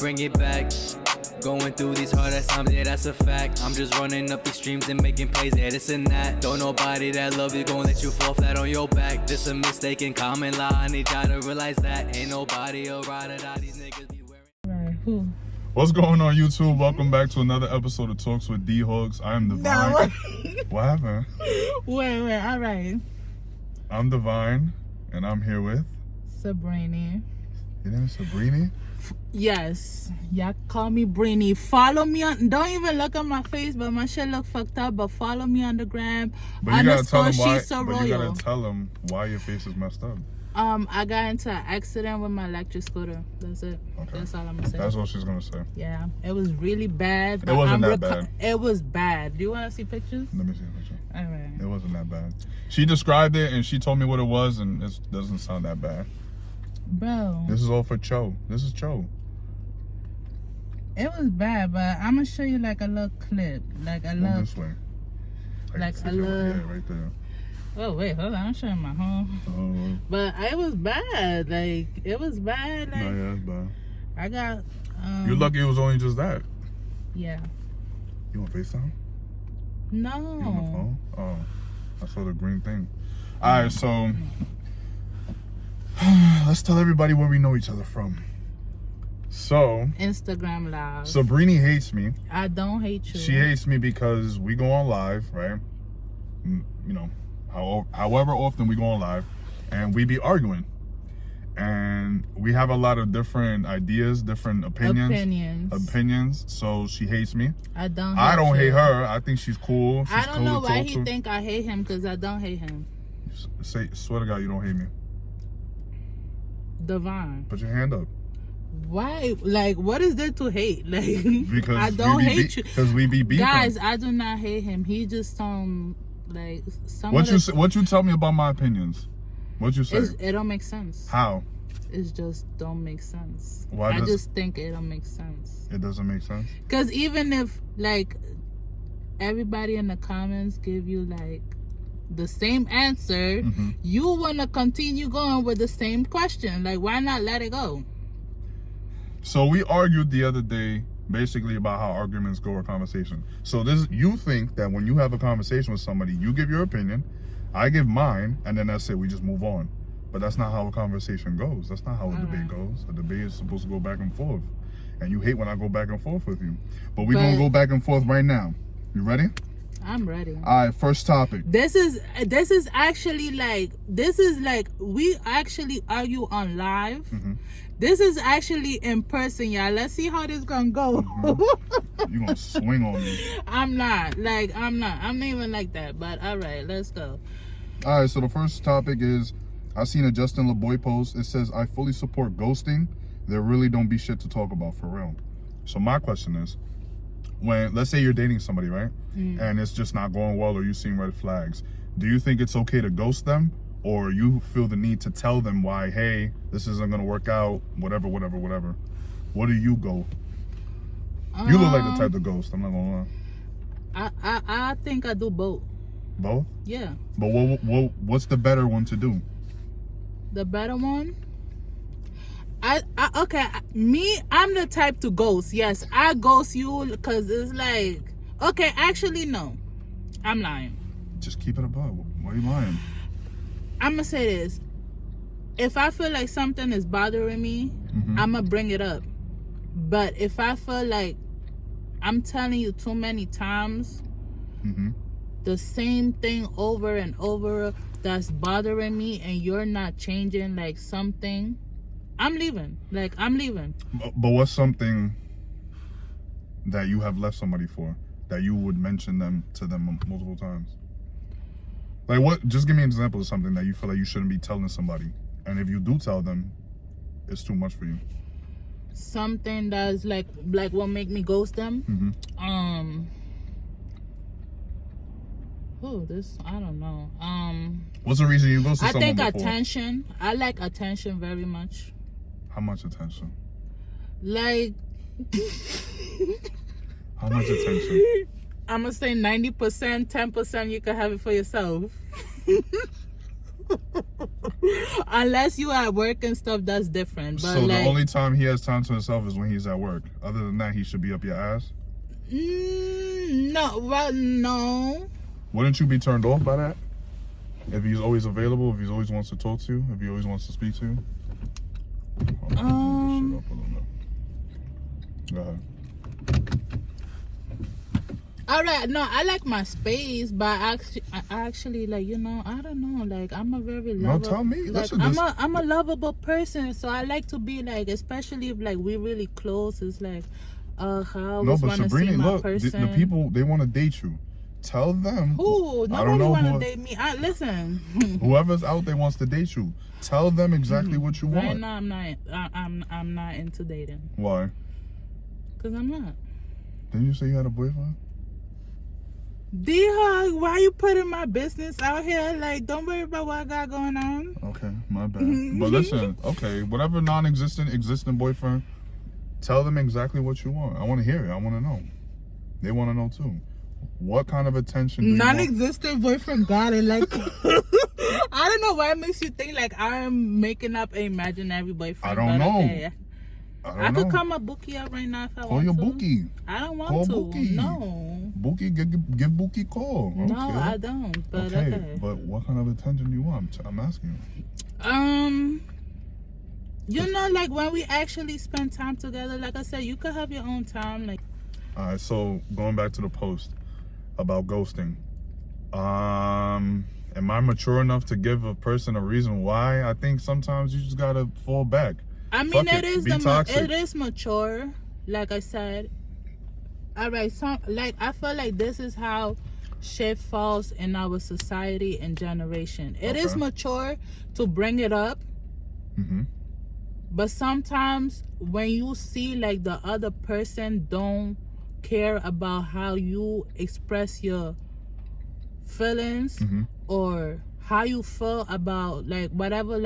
bring it back. Going through these hard ass times, yeah, that's a fact. I'm just running up these streams and making plays, yeah, this and that. Don't nobody that love you gon' let you fall flat on your back. This a mistaken common law, I need y'all to realize that. Ain't nobody a ride or die, these niggas be wearing. Right, What's going on, YouTube? Welcome back to another episode of Talks with D-Hogs. I am Divine. No. What happened? Wait, all right. I'm Divine, and I'm here with... Sabrina. Your name is Sabrina? Yes. Y'all call me Brainy. Follow me on... Don't even look at my face, but my shit look fucked up. But follow me on the gram. But you gotta tell them why. Shesoroyal. But you gotta tell them why your face is messed up. I got into an accident with my electric scooter. That's it. Okay. That's all I'm gonna say. That's what she's gonna say. Yeah. It was really bad. It wasn't that bad. It was bad. Do you want to see pictures? Let me see a picture. All right. It wasn't that bad. She described it and she told me what it was, and it doesn't sound that bad. Bro. This is all for Cho. This is Cho. It was bad, but I'm gonna show you like a little clip. Like a Move little... this way. Like a little... Yeah, right there. Oh, wait, hold on. I'm showing my home. Oh. But it was bad. Like, it was bad. Like, No, yeah, it's bad. I got... You're lucky it was only just that. Yeah. You want FaceTime? No. You on the phone? Oh, I saw the green thing. All right, so let's tell everybody where we know each other from. So Instagram Live. Sabrina hates me. I don't hate you. She hates me because we go on live, right? You know, however often we go on live, and we be arguing. And we have a lot of different ideas, different opinions. So she hates me. I don't hate her. I think she's cool. She's I don't cool know to why talk he to. think I hate him, because I don't hate him. Swear to God, you don't hate me. Divine. Put your hand up. Why? Like, what is there to hate? Like, Because I don't hate you. Because we be beefing. Guys, I do not hate him. He just like some. What you tell me about my opinions? What you say? It don't make sense. How? It just don't make sense. Why I just think it don't make sense. It doesn't make sense? Because even if, like, everybody in the comments give you, like, the same answer, you want to continue going with the same question. Like, why not let it go? So we argued the other day basically about how arguments go or conversation. So you think that when you have a conversation with somebody, you give your opinion, I give mine, and then that's it. We just move on. But that's not how a conversation goes. That's not how a debate goes. A debate is supposed to go back and forth. And you hate when I go back and forth with you. But we're going to go back and forth right now. You ready? I'm ready. All right, first topic. This is actually like, we actually argue on live. This is actually in person, y'all. Let's see how this gonna go. You gonna swing on me. I'm not even like that, but all right, let's go. All right, so the first topic is, I seen a Justin LeBoy post. It says, I fully support ghosting. There really don't be shit to talk about, for real. So my question is, when, let's say you're dating somebody, right? And it's just not going well, or you seeing red flags, do you think it's okay to ghost them? Or you feel the need to tell them why, hey, this isn't gonna work out, whatever. Where do you go? You look like the type of ghost, I'm not gonna lie. I think I do both. Both? Yeah. But what's the better one to do? The better one? Okay, I'm the type to ghost. Yes, I ghost you because it's like, okay, actually, no. I'm lying. Just keep it above. Why are you lying? I'm going to say this. If I feel like something is bothering me, I'm going to bring it up. But if I feel like I'm telling you too many times the same thing over and over that's bothering me, and you're not changing like something, I'm leaving. Like, I'm leaving. But what's something that you have left somebody for, that you would mention to them multiple times? Like, what? Just give me an example of something that you feel like you shouldn't be telling somebody, and if you do tell them, it's too much for you. Something that's like what make me ghost them. This, I don't know. What's the reason you ghosted someone before? Attention. I like attention very much. How much attention? Like. How much attention? I'm gonna say 90%, 10% you can have it for yourself. Unless you at work and stuff, that's different. But So like, the only time he has time to himself is when he's at work. Other than that, he should be up your ass. No, well, no. Wouldn't you be turned off by that? If he's always available, if he always wants to talk to you, if he always wants to speak to you? Go ahead. All right, no, I like my space, but I actually like, you know, I don't know, like I'm a very No, tell me. like, Listen, I'm a lovable person, so I like to be like, especially if like we're really close. It's like, how I no, was but want to see Sabrina, my look, person. the people, they want to date you. Tell them. Who? I don't Nobody know want to date me. Listen. Whoever's out there wants to date you. Tell them exactly what you want. Right now, I'm not into dating. Why? Cause I'm not. Didn't you say you had a boyfriend? D-Hug, why you putting my business out here? Like, don't worry about what I got going on. Okay, my bad. But listen, okay, whatever non-existent, existing boyfriend, tell them exactly what you want. I want to hear it. I want to know. They want to know too. What kind of attention do you want? Non-existent boyfriend got it. Like, I don't know why it makes you think like I'm making up an imaginary boyfriend. I don't know. Okay. I could know. call my bookie up right now if I Call want your to. bookie. I don't want Call to. Bookie. No. Bookie, give Bookie a call. No, Okay. I don't. But okay, but what kind of attention do you want? I'm asking you. You know, like when we actually spend time together, like I said, you could have your own time. Like, all right, so going back to the post about ghosting. Am I mature enough to give a person a reason why? I think sometimes you just gotta fall back. I mean, Fuck it is toxic. it is mature. Like I said. All right, so like I feel like this is how shit falls in our society and generation. It is mature to bring it up. Mm-hmm. But sometimes when you see like the other person don't care about how you express your feelings or how you feel about like whatever's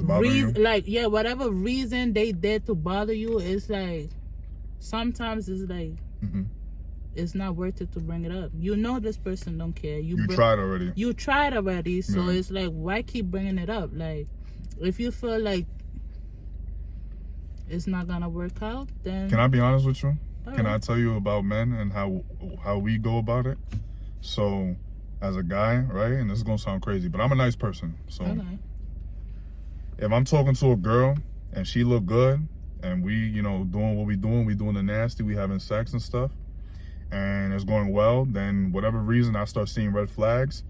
bothering you, like whatever reason they did to bother you, it's like sometimes it's like it's not worth it to bring it up. You know this person don't care. You tried already. You tried already, so Yeah. it's like why keep bringing it up? Like if you feel like it's not gonna work out, then Can I be honest with you? Can right. I tell you about men and how we go about it? So, as a guy, right, and this is gonna sound crazy, but I'm a nice person. So, if I'm talking to a girl and she look good, and we, you know, doing what we doing the nasty, we having sex and stuff, and it's going well, then whatever reason I start seeing red flags,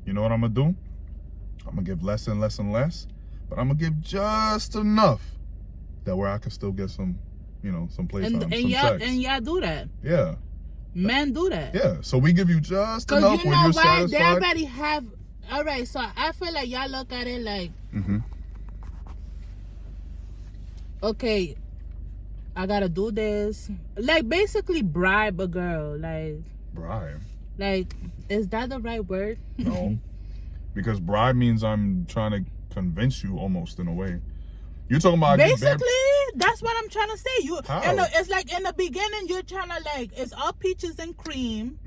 you know what I'm gonna do? I'm gonna give less and less and less, but I'm gonna give just enough that where I can still get some, you know, some playtime, some sex. And y'all do that. Yeah. Men do that. Yeah. So we give you just enough Because you when know you're why? satisfied. They already have. All right, so I feel like y'all look at it like, okay, I gotta do this. Like basically bribe a girl. Like Bribe? Like, is that the right word? No. Because bribe means I'm trying to convince you almost in a way. You're talking about basically, that's what I'm trying to say. How? It's like in the beginning, you're trying to like, it's all peaches and cream.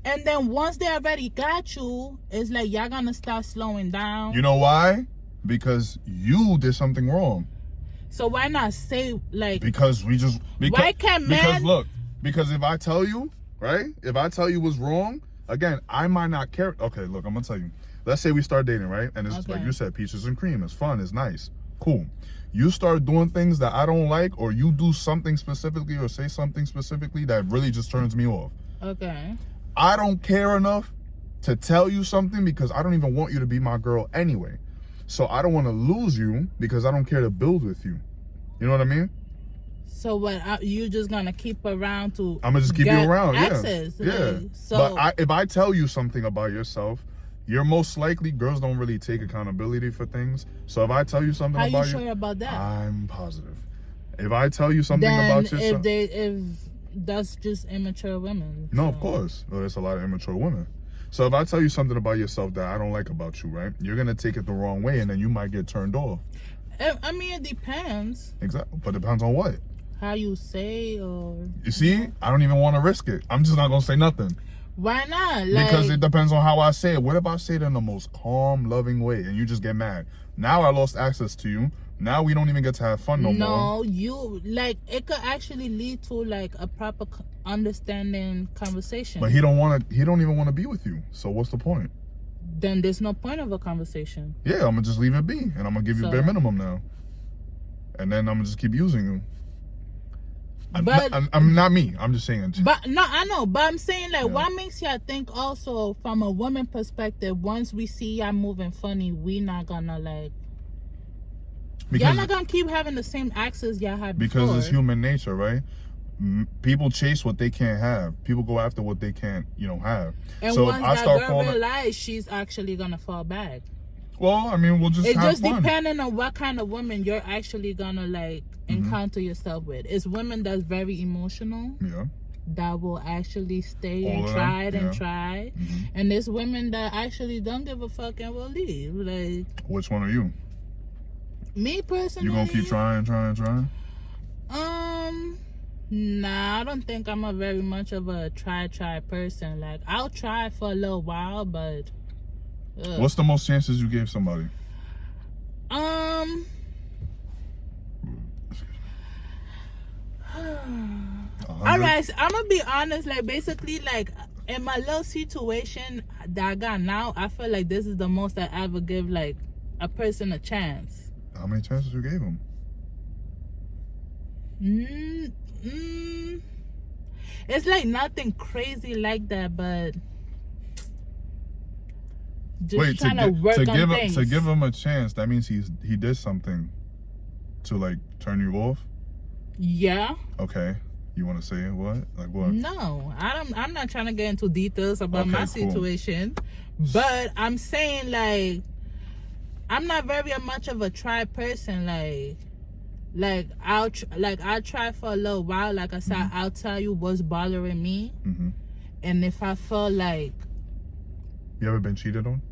And then once they already got you, it's like y'all gonna start slowing down. You know why? Because you did something wrong. So why not say like? Because why can't men? Because look, because if I tell you, right? If I tell you what's wrong, again, I might not care. Okay, look, I'm gonna tell you. Let's say we start dating, right? And it's like you said, peaches and cream. It's fun. It's nice. Cool. You start doing things that I don't like, or you do something specifically or say something specifically that really just turns me off. Okay. I don't care enough to tell you something because I don't even want you to be my girl anyway. So I don't want to lose you because I don't care to build with you. You know what I mean? So what? You just gonna keep around to? I'm gonna just keep you around. Access, yeah. like, Yeah. so, but if I tell you something about yourself, you're most likely, girls don't really take accountability for things. So if I tell you something about you, how you sure about that? I'm positive. If I tell you something then about yourself, if that's just immature women. no, so. of course. Well, there's a lot of immature women. So if I tell you something about yourself that I don't like about you, right? You're gonna take it the wrong way, and then you might get turned off. I mean, it depends. Exactly, but it depends on what. How you say, or you see, I don't even want to risk it. I'm just not gonna say nothing. Why not? Like, because it depends on how I say it. What if I say it in the most calm, loving way and you just get mad? Now I lost access to you. Now we don't even get to have fun no more. No, you like it could actually lead to like a proper understanding conversation. But he don't even want to be with you. So what's the point? Then there's no point of a conversation. Yeah, I'm gonna just leave it be, and I'm gonna give you bare minimum now, and then I'm gonna just keep using you. I'm not me. I'm just saying. But no, I know. But I'm saying like, what makes y'all think also from a woman perspective? Once we see y'all moving funny, we not gonna like. Because y'all not gonna keep having the same access y'all had before. Because it's human nature, right? People chase what they can't have. People go after what they can't, have. And so once if I that start girl falling, realize she's actually gonna fall back. Well, I mean, we'll just have fun. It just depending on what kind of woman you're actually gonna like encounter yourself with. It's women that's very emotional. Yeah. That will actually stay and try and try. And there's women that actually don't give a fuck and will leave. Like, which one are you? Me personally. You gonna keep trying? Nah, I don't think I'm a very much of a try person. Like, I'll try for a little while, but what's the most chances you gave somebody? All right, so I'm gonna be honest. Like, basically, like in my little situation that I got now, I feel like this is the most I ever give like a person a chance. How many chances you gave him? It's like nothing crazy like that, but just trying to work on things. To give him a chance, that means he did something to like turn you off. Yeah. Okay. You want to say what? Like what? No, I'm not trying to get into details about my situation, but I'm saying like I'm not very much of a try person. Like I'll try for a little while. Like I said, I'll tell you what's bothering me, and if I feel like. You ever been cheated on?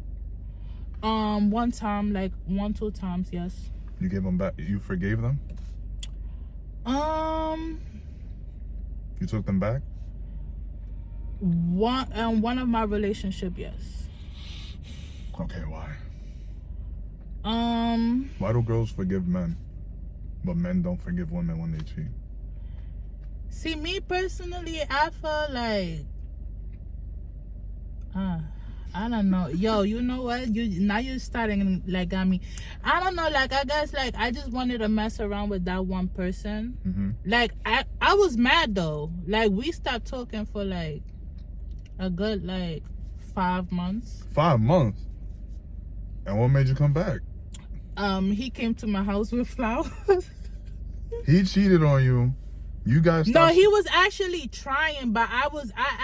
One time, like 1-2 times, yes. You gave them back. You forgave them? You took them back? One of my relationship, yes. Okay, why? Why do girls forgive men, but men don't forgive women when they cheat? See, me personally, I feel like, I don't know. Yo, you know what? You're starting like got me. I don't know. Like I guess like I just wanted to mess around with that one person. Like I was mad though. Like we stopped talking for like a good like 5 months. 5 months. And what made you come back? He came to my house with flowers. He cheated on you. You guys No, he was actually trying, but I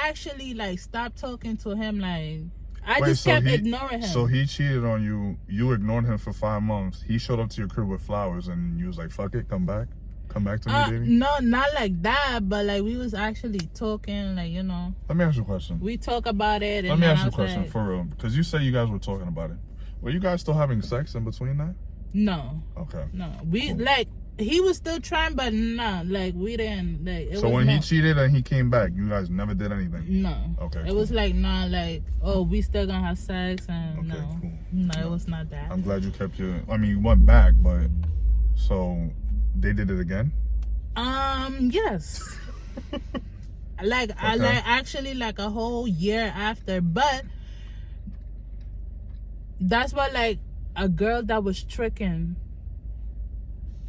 actually like stopped talking to him. Like I just kept ignoring him. So he cheated on you. You ignored him for 5 months. He showed up to your crib with flowers, and you was like, "Fuck it, come back to me, baby." No, not like that. But like we was actually talking, like Let me ask you a question. We talk about it. Let me ask you a question for real, because you say you guys were talking about it. Were you guys still having sex in between that? No. Okay. No, we like. He was still trying, but no, like we didn't. Like so when he cheated and he came back, you guys never did anything. No. Okay. It was like like we still gonna have sex and no, it was not that. I'm glad you kept you went back, but so they did it again. Yes. Like I actually like a whole year after, but that's what like a girl that was tricking.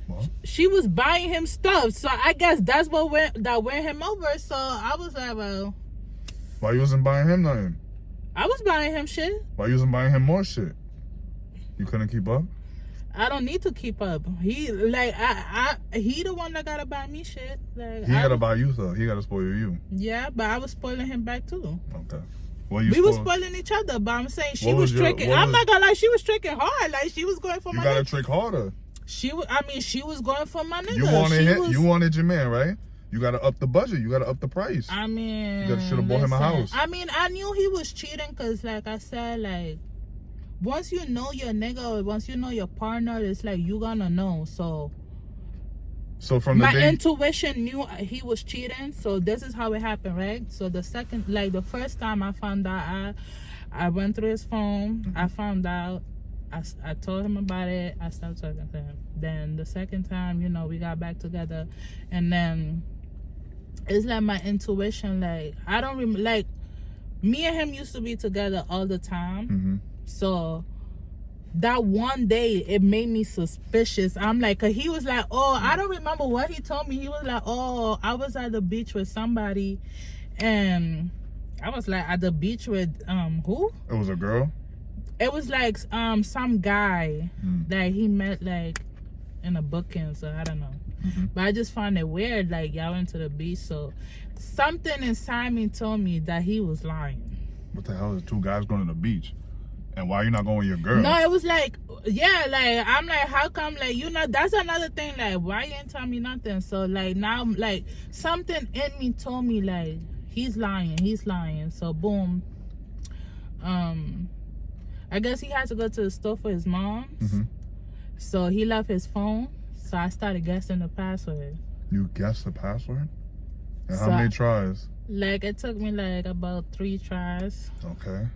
What? She was buying him stuff, so I guess that's what went him over. So I was like, well, why you wasn't buying him nothing? I was buying him shit. Why you wasn't buying him more shit? You couldn't keep up? I don't need to keep up. He like he the one that gotta buy me shit. Like he gotta buy you stuff. He gotta spoil you. Yeah, but I was spoiling him back too. Okay. We were spoiling each other, but I'm saying she was tricking. I'm not gonna lie, she was tricking hard. Like she was going for my. You gotta trick harder. She was going for my nigga. You wanted your man, right? You gotta up the budget. You gotta up the price. I mean, you should have bought him a house. I mean, I knew he was cheating because, like I said, like once you know your nigga or once you know your partner, it's like you gonna know. So So from the my day intuition knew he was cheating. So this is how it happened, right? So the first time I found out, I went through his phone. I found out. I told him about it. I stopped talking to him. Then the second time, you know, we got back together, and then it's like my intuition. Like I don't like me and him used to be together all the time. So that one day it made me suspicious. I'm like, 'cause he was like, oh, I don't remember what he told me. He was like, oh, I was at the beach with somebody, and I was like, at the beach with who? it was a girl. It was like some guy that he met like in a booking, so I don't know. But I just found it weird, like y'all went to the beach, so something inside me told me that he was lying. What the hell is two guys going to the beach? And why are you not going with your girl? No, it was like, yeah, like I'm like, how come, like, you know, that's another thing, like why you ain't tell me nothing? So like now, like something in me told me like he's lying. So boom, I guess he had to go to the store for his mom's. So he left his phone. So I started guessing the password. You guessed the password? And So how many tries? Like it took me like about 3 tries. Okay.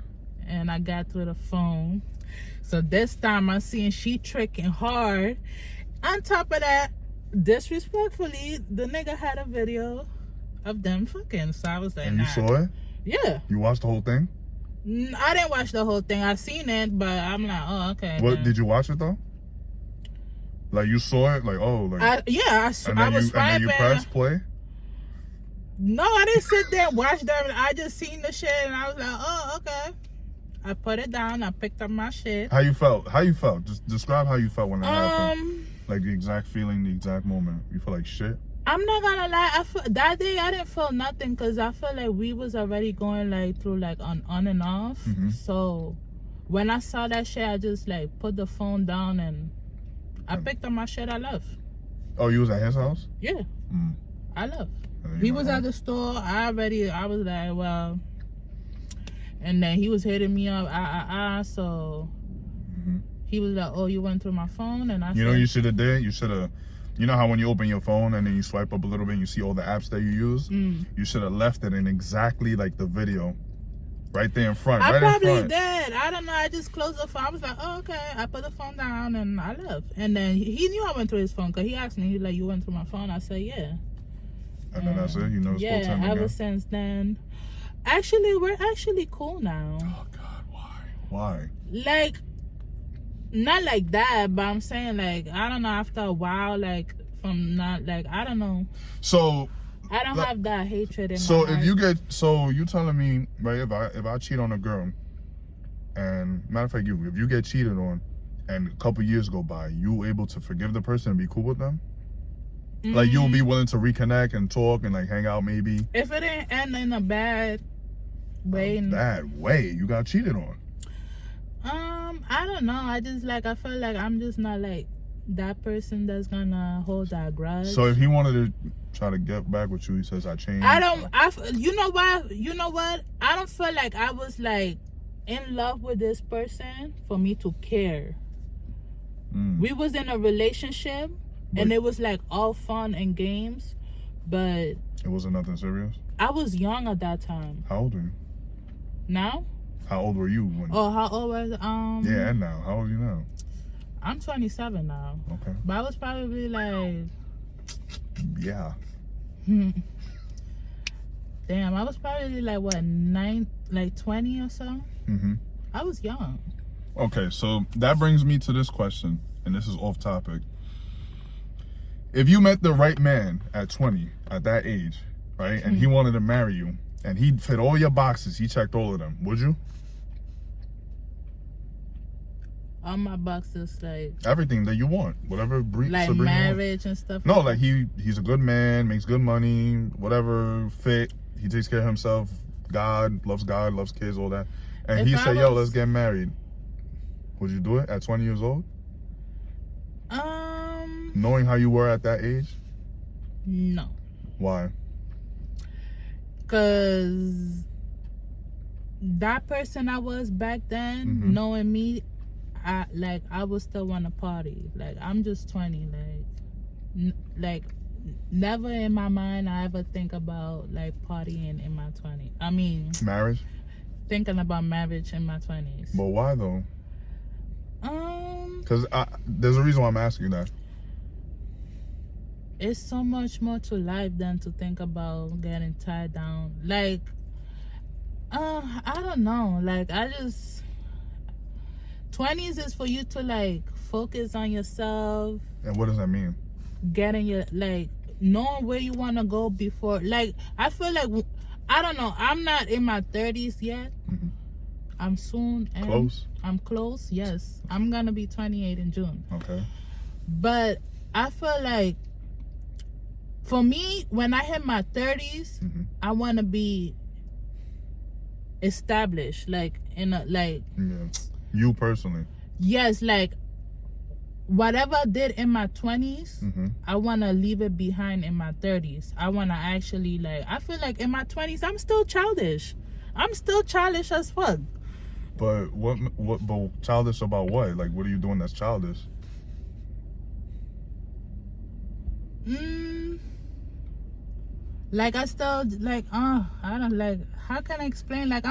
And I got through the phone. So this time I'm seeing she tricking hard. On top of that, disrespectfully, the nigga had a video of them fucking. So I was like, And you nah. saw it? Yeah. You watched the whole thing? I didn't watch the whole thing. I seen it, but I'm like, oh, okay. What then. did you watch it though? Like you saw it, like oh, like I and was then you swiping. pressed play. No, I didn't sit there and watch them. I just seen the shit and I was like, oh, okay. I put it down. I picked up my shit. How you felt? Just describe how you felt when that happened. Like the exact feeling, the exact moment. You feel like shit? I'm not gonna lie. That day I didn't feel nothing because I felt like we was already going like through like on and off. So when I saw that shit, I just like put the phone down and I picked up my shit. I left. Oh, you was at his house? Yeah, I left. And He you was know, at the store. I was like, well, and then he was hitting me up. So he was like, oh, you went through my phone, and I You know what you should have did? You should have. You know how when you open your phone and then you swipe up a little bit and you see all the apps that you use? You should have left it in exactly like the video. Right there in front. I right probably in front. did. I don't know. I just closed the phone. I was like, oh, okay. I put the phone down and I left. And then he knew I went through his phone because he asked me, he like, you went through my phone? I said, yeah. And then that's it. You know it's Yeah, time ever again. since then. Actually, we're actually cool now. Oh God, why? Why? Like, not like that, but I'm saying like, I don't know, after a while, like, from not like, I don't know. So I don't have that hatred in so my if heart. you get you telling me, right, if I cheat on a girl, and matter of fact, if you get cheated on and a couple years go by, you able to forgive the person and be cool with them? Like you'll be willing to reconnect and talk and like hang out maybe? If it didn't end in a bad way. Bad way. You got cheated on. I don't know. I just like, I feel like I'm just not like that person that's gonna hold that grudge. So if he wanted to try to get back with you, he says I changed. You know what? I don't feel like I was like in love with this person for me to care. We was in a relationship and it was like all fun and games, but it wasn't nothing serious? I was young at that time. How old are you? Now? How old were you when? Oh, how old was Yeah, and now. How old are you now? I'm 27 now. Okay. But I was probably like, Yeah. damn, I was probably like what, 20 or so. I was young. Okay, so that brings me to this question, and this is off topic. If you met the right man at 20, at that age, right, and he wanted to marry you, and he fit all your boxes, he checked all of them, would you? All my boxes, like Everything that you want, whatever like marriage and stuff. No, like he's a good man, makes good money, whatever, fit, he takes care of himself, God, loves kids, all that. And If he I said, yo, was- let's get married. Would you do it at 20 years old? Knowing how you were at that age? No. Why? Cause that person I was back then, knowing me, I would still want to party. Like I'm just 20. Like like never in my mind I ever think about like partying in my 20s. I mean, Marriage? thinking about marriage in my 20s. But why though? Because there's a reason why I'm asking you that. It's so much more to life than to think about getting tied down. Like, I don't know. Like, 20s is for you to like focus on yourself. And what does that mean? Getting your, like, knowing where you want to go before. Like, I feel like, I don't know. I'm not in my 30s yet. Mm-hmm. I'm soon. And Close? I'm close, yes. I'm going to be 28 in June. Okay. But I feel like, for me, when I hit my 30s, Mm-hmm. I want to be established. Like, in a, like... Yeah. You personally? Yes, like, whatever I did in my 20s, Mm-hmm. I want to leave it behind in my 30s. I want to actually, like, I feel like in my 20s, I'm still childish. I'm still childish as fuck. But but childish about what? Like, what are you doing that's childish? Like, I still, like, I don't, like, how can I explain? Like,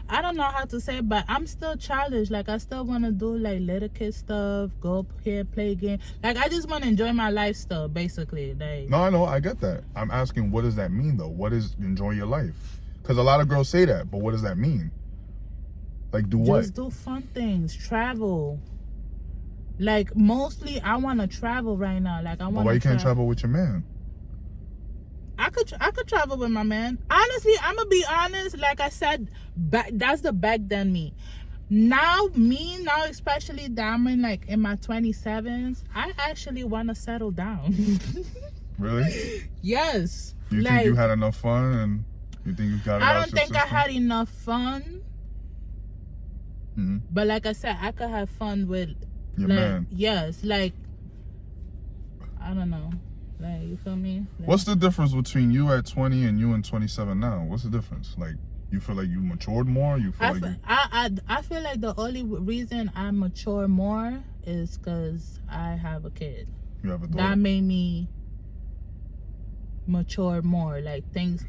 I don't know how to say it, but I'm still childish. Like, I still want to do, like, little kid stuff, go up here, play game. Like, I just want to enjoy my lifestyle, basically. Like, No, I know, I get that. I'm asking, what does that mean, though? What is enjoy your life? Because a lot of girls say that, but what does that mean? Like, do what? just do fun things, travel. Like, mostly, I want to travel right now. Like, I want to. But why you can't travel with your man? I could travel with my man. Honestly, I'm gonna be honest. Like I said, that's the back then me. Now, especially that I'm in my 27s, I actually want to settle down. Really? Yes. You like, think you had enough fun and you think you got it I out don't your think I system? had enough fun. Mm-hmm. But like I said, I could have fun with Your like, man. Yes, like, I don't know. Like, you feel me? Like, What's the difference between you at 20 and you at 27 now? What's the difference? Like, you feel like you matured more? You feel I feel like the only reason I mature more is because I have a kid. you have a daughter? That made me mature more. Like, things,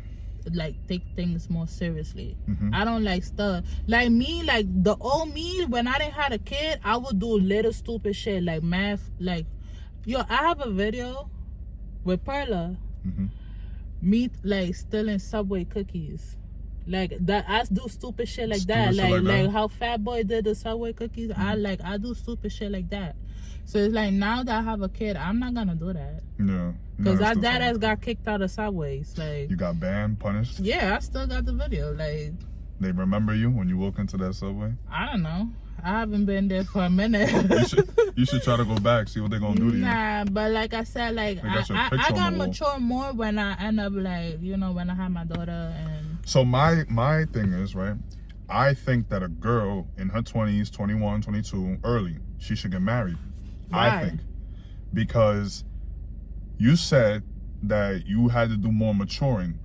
like, take things more seriously. Mm-hmm. I don't like stuff. Like me, like the old me, when I didn't have a kid, I would do little stupid shit like math. Like, yo, I have a video with Perla, Mm-hmm. me like stealing Subway cookies, like that. I do stupid shit like that, Stupid shit like that? how Fat Boy did the Subway cookies. Mm-hmm. I do stupid shit like that. So it's like, now that I have a kid, I'm not gonna do that Yeah. because that dad has got kicked out of Subways. Like, You got banned, punished? yeah, I still got the video. Like, They remember you when you walk into that Subway? I don't know. I haven't been there for a minute. You should try to go back, see what they're gonna do to you. Nah, but like I said, like They got your I picture on got the wall. mature more when I end up, like, you know, when I have my daughter. And So my thing is, right, I think that a girl in her 20s, 21, 22, early, she should get married. Why? I think. Because you said that you had to do more maturing,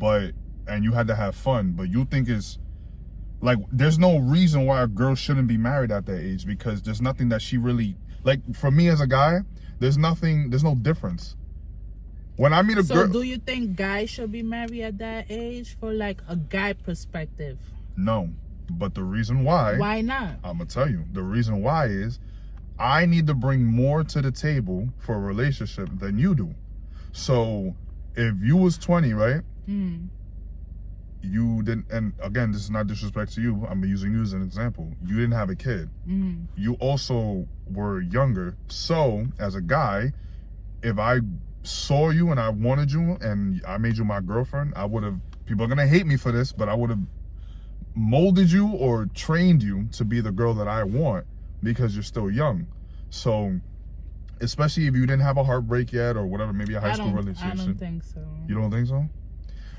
and you had to have fun, but you think it's, like, there's no reason why a girl shouldn't be married at that age, because there's nothing that she really, like, for me as a guy, there's no difference. When I meet a girl... So do you think guys should be married at that age for like a guy perspective? No, but the reason why... Why not? I'm gonna tell you. The reason why is I need to bring more to the table for a relationship than you do. So if you was 20, right? You didn't, and again, this is not disrespect to you, I'm using you as an example. You didn't have a kid. You also were younger. So as a guy, if I saw you and I wanted you and I made you my girlfriend, I would have, people are gonna hate me for this, but I would have molded you or trained you to be the girl that I want, because you're still young. So especially if you didn't have a heartbreak yet or whatever, maybe a high school relationship. I don't think so. You don't think so?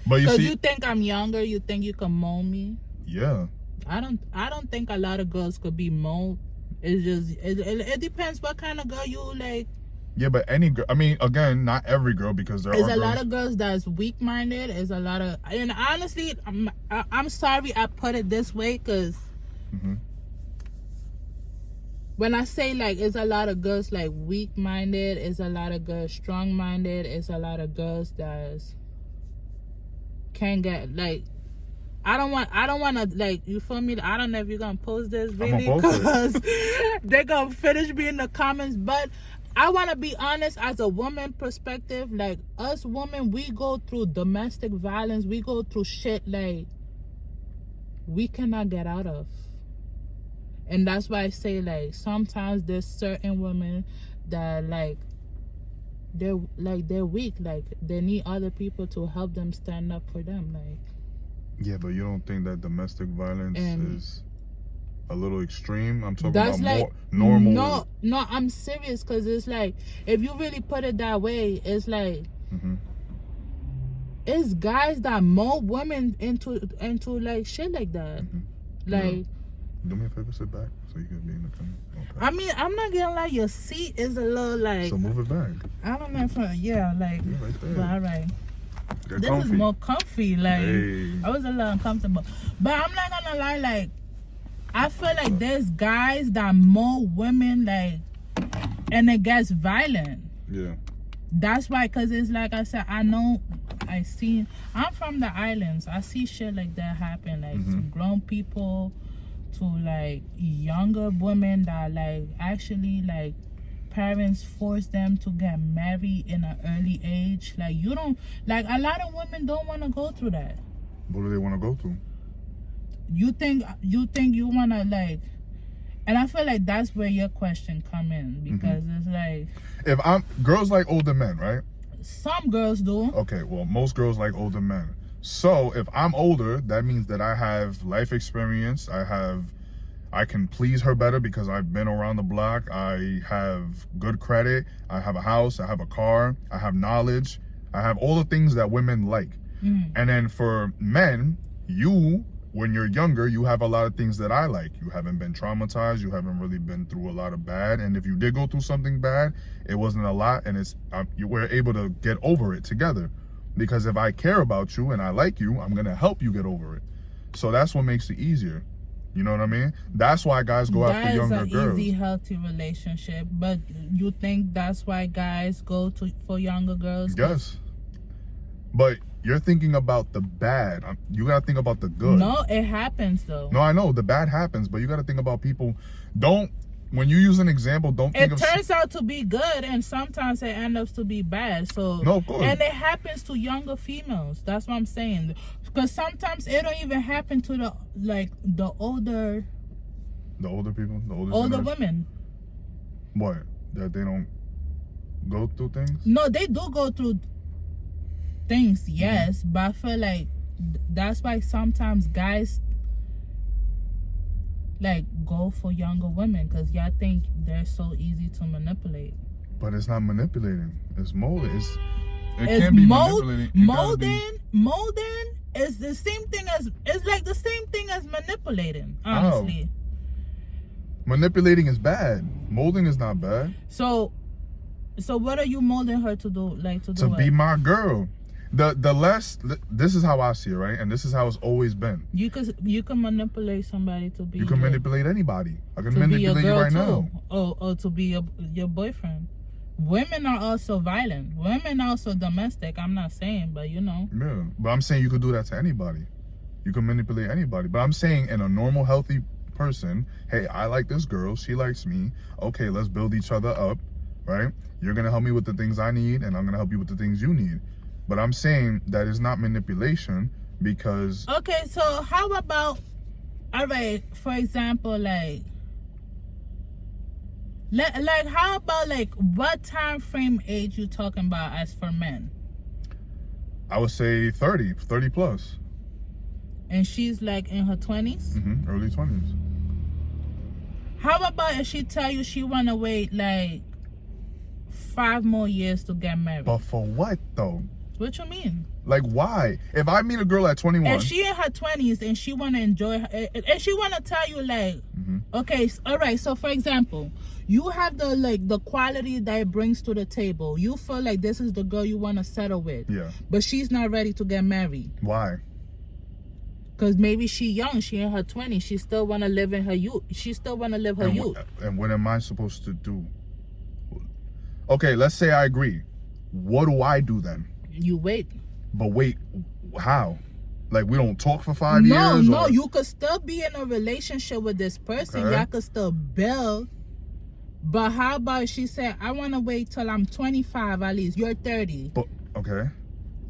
But Because you think I'm younger, you think you can mold me. Yeah. I don't think a lot of girls could be molded. It's just it depends what kind of girl you like. Yeah, but any girl, I mean, again, not every girl, because there are There's a girls. lot of girls that's weak-minded. There's a lot of, and honestly, I'm sorry I put it this way, because when I say like it's a lot of girls like weak-minded, it's a lot of girls strong-minded, it's a lot of girls that can't get like. I don't want to like, you feel me? I don't know if you're gonna post this really because they're gonna finish me in the comments, but I want to be honest as a woman perspective. Like, us women, we go through domestic violence, we go through shit like we cannot get out of. And that's why I say like sometimes there's certain women that like they're weak, like they need other people to help them stand up for them. Like, yeah, but you don't think that domestic violence is a little extreme? I'm talking about like, more normal. No, I'm serious, because it's like, if you really put it that way, it's like, it's guys that mold women into like shit like that. Like, do me a favor, sit back so you can be in the camera. Okay. I mean, I'm not gonna lie, your seat is a little like. So move it back. I don't know if like. Yeah, right there. But all right. They're this comfy. Is more comfy. Like, hey. I was a little uncomfortable, but I'm not gonna lie. Like, I feel like there's guys that mold women like, and it gets violent. Yeah. That's why, cause it's like I said, I'm from the islands. I see shit like that happen, like to grown people, to like younger women that like actually like parents force them to get married in an early age. Like, you don't, like, a lot of women don't want to go through that. What do they want to go through? You think you want to like, and I feel like that's where your question come in, because it's like, if girls like older men, right? Some girls do. Okay, well, most girls like older men. So if I'm older, that means that I have life experience. I can please her better because I've been around the block. I have good credit. I have a house. I have a car. I have knowledge. I have all the things that women like. And then for men, when you're younger, you have a lot of things that I like. You haven't been traumatized. You haven't really been through a lot of bad. And if you did go through something bad, it wasn't a lot. And you were able to get over it together. Because if I care about you and I like you, I'm going to help you get over it. So that's what makes it easier. You know what I mean? That's why guys go after younger girls. That is an easy, healthy relationship. But you think that's why guys go for younger girls? Yes. But you're thinking about the bad. You got to think about the good. No, it happens though. No, I know. The bad happens. But you got to think about people. When you use an example, don't think it turns out to be good, and sometimes it ends up to be bad. So no, of course. And it happens to younger females. That's what I'm saying. Because sometimes it don't even happen to the older people, the older women. What? That they don't go through things? No, they do go through things, yes, but I feel like that's why sometimes guys like go for younger women, because y'all think they're so easy to manipulate. But it's not manipulating. It's molding. It it's can't be manipulating. Molding is the same thing as, it's like the same thing as manipulating, honestly. Manipulating is bad. Molding is not bad. So what are you molding her to do? Like to be my girl. This is how I see it, right? And this is how it's always been. You can manipulate somebody to be. You can manipulate anybody. I can manipulate you right now. Or to be your boyfriend. Women are also violent. Women are also domestic. I'm not saying, but you know. Yeah, but I'm saying you could do that to anybody. You can manipulate anybody. But I'm saying in a normal, healthy person, hey, I like this girl. She likes me. Okay, let's build each other up, right? You're gonna help me with the things I need, and I'm gonna help you with the things you need. But I'm saying that is not manipulation, because... Okay, so how about, all right, for example, like how about, like, what time frame age you talking about as for men? I would say 30 plus. And she's like in her 20s? Early 20s. How about if she tell you she want to wait like 5 more years to get married? But for what though? What you mean? Like, why? If I meet a girl at 21... If she in her 20s and she want to enjoy her, and she want to tell you, like, okay, all right, so for example, you have the quality that it brings to the table. You feel like this is the girl you want to settle with. Yeah. But she's not ready to get married. Why? Cause maybe she young, she in her 20s, she still wanna live in her youth. She still wanna live her youth. And what am I supposed to do? Okay, let's say I agree. What do I do then? You wait. But wait, how? Like, we don't talk for 5 years? No, you could still be in a relationship with this person. Okay. Y'all could still build. But how about she said, I want to wait till I'm 25 at least. You're 30. But, okay.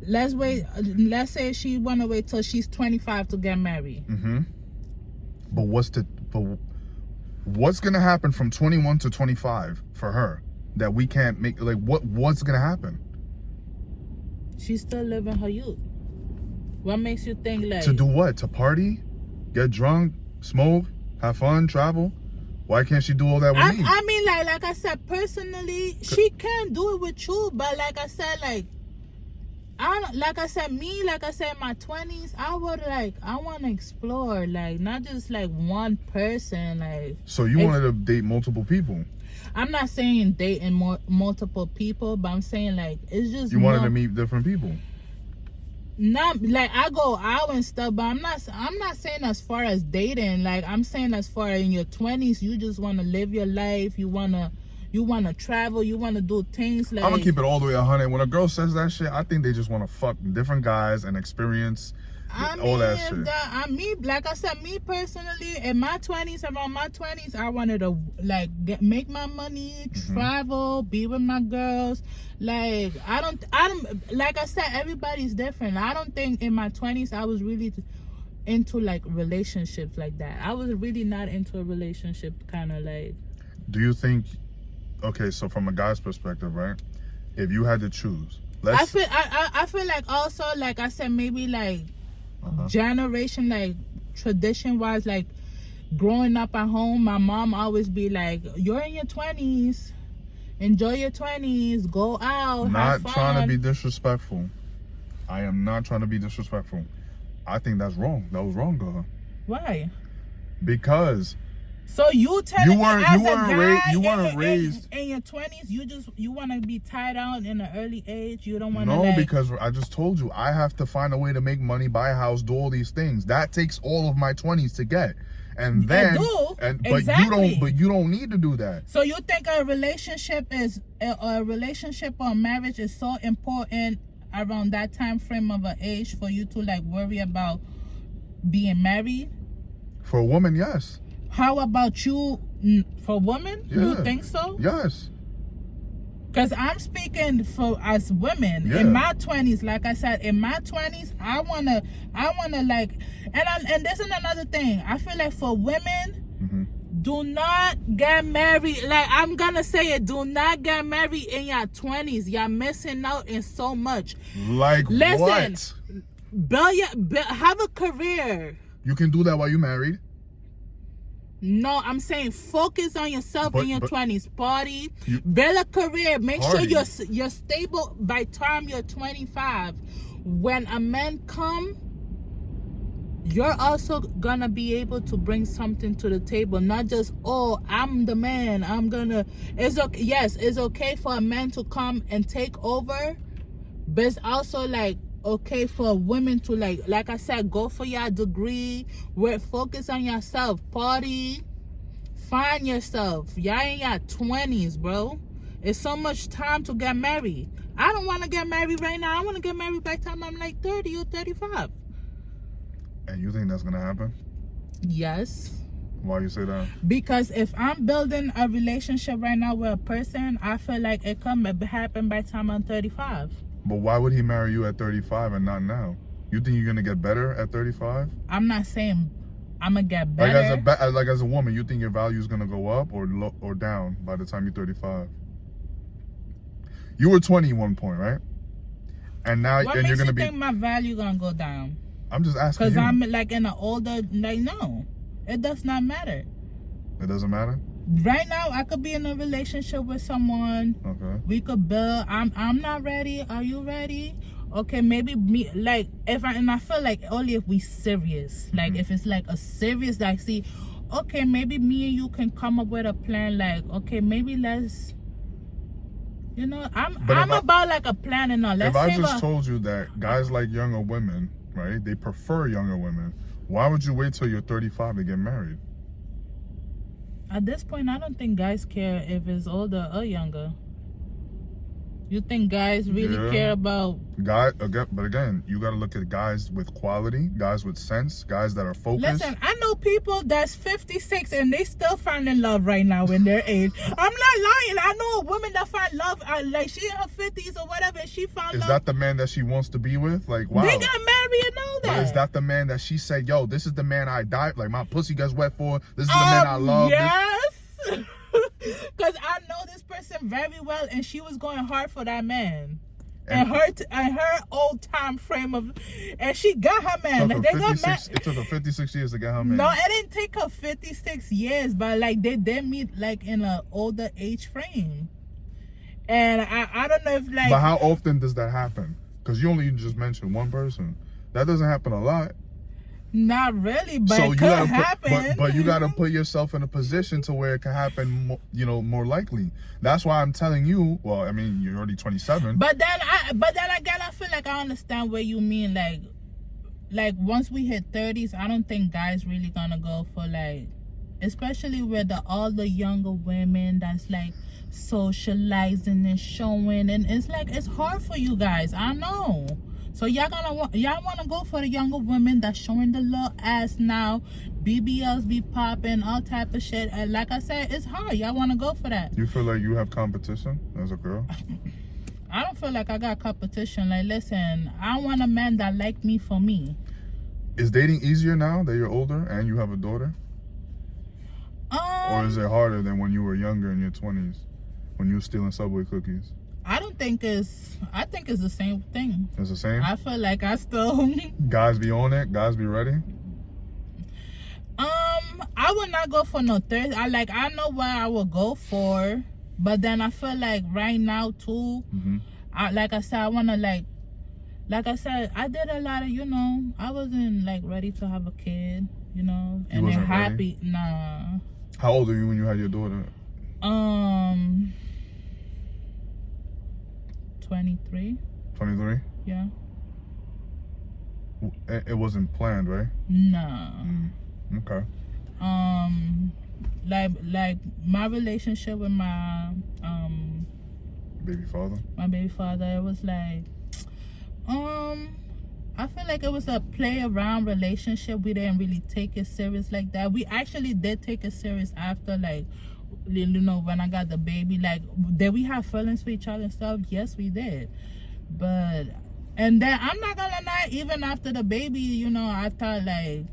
Let's wait. Let's say she want to wait till she's 25 to get married. Mm-hmm. But what's going to happen from 21 to 25 for her that we can't make? Like, what's going to happen? She's still living her youth. What makes you think like... To do what? To party? Get drunk? Smoke? Have fun? Travel? Why can't she do all that with me? I mean, like I said, personally, she can do it with you. But like I said, like my 20s, I want to explore, like, not just like one person. Like, so you wanted to date multiple people? I'm not saying dating multiple people, but I'm saying like it's just you wanted to meet different people. Not like I go out and stuff, but I'm not saying as far as dating. Like, I'm saying as far as in your 20s, you just want to live your life. You wanna travel. You want to do things. Like, I'm gonna keep it all the way 100. When a girl says that shit, I think they just want to fuck different guys and experience all that shit. Like I said, me personally, in my 20s, around my 20s, I wanted to like make my money, travel, be with my girls. Like, I don't, like I said, everybody's different. I don't think in my 20s I was really into like relationships like that. I was really not into a relationship kind of like. Do you think, okay, so from a guy's perspective, right? If you had to choose, I feel like also, like I said, maybe like generation, like tradition wise, like growing up at home, my mom always be like, you're in your 20s, enjoy your 20s, go out, have fun. Not trying to be disrespectful. I am not trying to be disrespectful. I think that's wrong. That was wrong to her. Why? Because so you telling me as a guy you weren't raised in your 20s, you want to be tied out in an early age? You don't want to? No, because I just told you I have to find a way to make money, buy a house, do all these things. That takes all of my 20s to get. And then but you don't need to do that. So you think a relationship or marriage is so important around that time frame of an age for you to like worry about being married? For a woman, yes. How about you, for women? Yeah. You think so? Yes. Because I'm speaking for as women. Yeah. In my 20s, like I said, in my 20s, I wanna like, and this is another thing. I feel like for women, do not get married. Like, I'm gonna say it, do not get married in your 20s. You're missing out in so much. Like, listen, what? have a career. You can do that while you're married. No, I'm saying focus on yourself in your 20s. Party, build a career. Make sure you're stable by time you're 25. When a man come, you're also gonna be able to bring something to the table. Not just, oh, I'm the man. It's okay. Yes, it's okay for a man to come and take over, but it's also like okay for women to like I said, go for your degree, focus on yourself, party, find yourself. Y'all in your 20s, bro. It's so much time to get married. I don't want to get married right now. I want to get married by the time I'm like 30 or 35. And you think that's gonna happen? Yes. Why you say that? Because if I'm building a relationship right now with a person, I feel like it can happen by the time I'm 35. But why would he marry you at 35 and not now? You think you're gonna get better at 35? I'm not saying I'm gonna get better. Like as a woman, you think your value is gonna go up or down by the time you're 35? You were 20 at one point, right? And now what and makes you're gonna you be. Think my value gonna go down? I'm just asking you. Because I'm like in an older, like, no, it does not matter. It doesn't matter? Right now, I could be in a relationship with someone. Okay. We could build. I'm not ready. Are you ready? Okay, maybe me, like, I feel like only if we serious. Like, if it's like a serious, like, see, okay, maybe me and you can come up with a plan, like, okay, maybe let's, you know, I'm about like a plan and all. If I just told you that guys like younger women, right? They prefer younger women. Why would you wait till you're 35 to get married? At this point, I don't think guys care if it's older or younger. You think guys really care about... But again, you got to look at guys with quality, guys with sense, guys that are focused. Listen, I know people that's 56 and they still finding love right now in their age. I'm not lying. I know a woman that find love, like she in her 50s or whatever, and she found love. Is that the man that she wants to be with? Like, wow. They got married and all that. But is that the man that she said, yo, this is the man I died, like my pussy gets wet for, this is the man I love? Yes. Because I know this person very well, and she was going hard for that man. And her old time frame of, and she got her man. It took her 56 years to get her man. No, it didn't take her 56 years, but like they did meet like in an older age frame. And I don't know if like. But how often does that happen? Because you only just mentioned one person. That doesn't happen a lot. Not really, but so it could happen. But you got to put yourself in a position to where it can happen, more likely. That's why I'm telling you. Well, I mean, you're already 27. But then again, I feel like I understand what you mean. Like once we hit 30s, I don't think guys really gonna go for like, especially with all the younger women that's like socializing and showing, and it's like it's hard for you guys. I know. So y'all want to go for the younger women that's showing the little ass now, BBLs be popping, all type of shit. And like I said, it's hard. Y'all want to go for that. You feel like you have competition as a girl? I don't feel like I got competition. Like, listen, I want a man that like me for me. Is dating easier now that you're older and you have a daughter? Or is it harder than when you were younger in your 20s, when you were stealing Subway cookies? I think it's the same thing. It's the same? I feel like I still... Guys be on it? Guys be ready? I would not go for no third. I know what I would go for, but then I feel like right now too, like I said, I want to like I said, I did a lot of, I wasn't like ready to have a kid, and they're happy. Ready? Nah. How old are you when you had your daughter? 23. 23? Yeah. It wasn't planned, right? Nah. Okay. Like my relationship with my baby father. My baby father, it was like, I feel like it was a play around relationship. We didn't really take it serious like that. We actually did take it serious after, like, when I got the baby. Like, did we have feelings for each other and stuff? Yes, we did. But, and then I'm not gonna lie, even after the baby, I thought like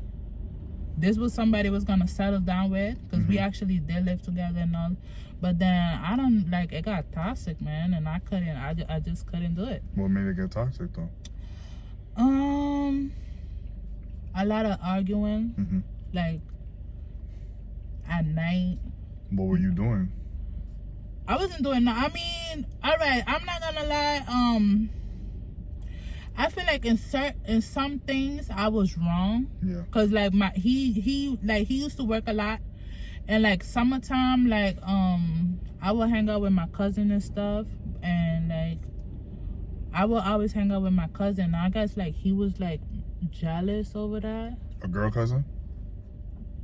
this was somebody was gonna settle down with, because we actually did live together and all. But then it got toxic, man, and I just couldn't do it. What made it get toxic though? A lot of arguing, like at night. What were you doing? I wasn't doing that. I mean, all right, I'm not gonna lie. I feel like in some things I was wrong. Yeah. Cause like he used to work a lot, and like summertime, like I would hang out with my cousin and stuff, and like I would always hang out with my cousin. I guess like he was like jealous over that. A girl cousin?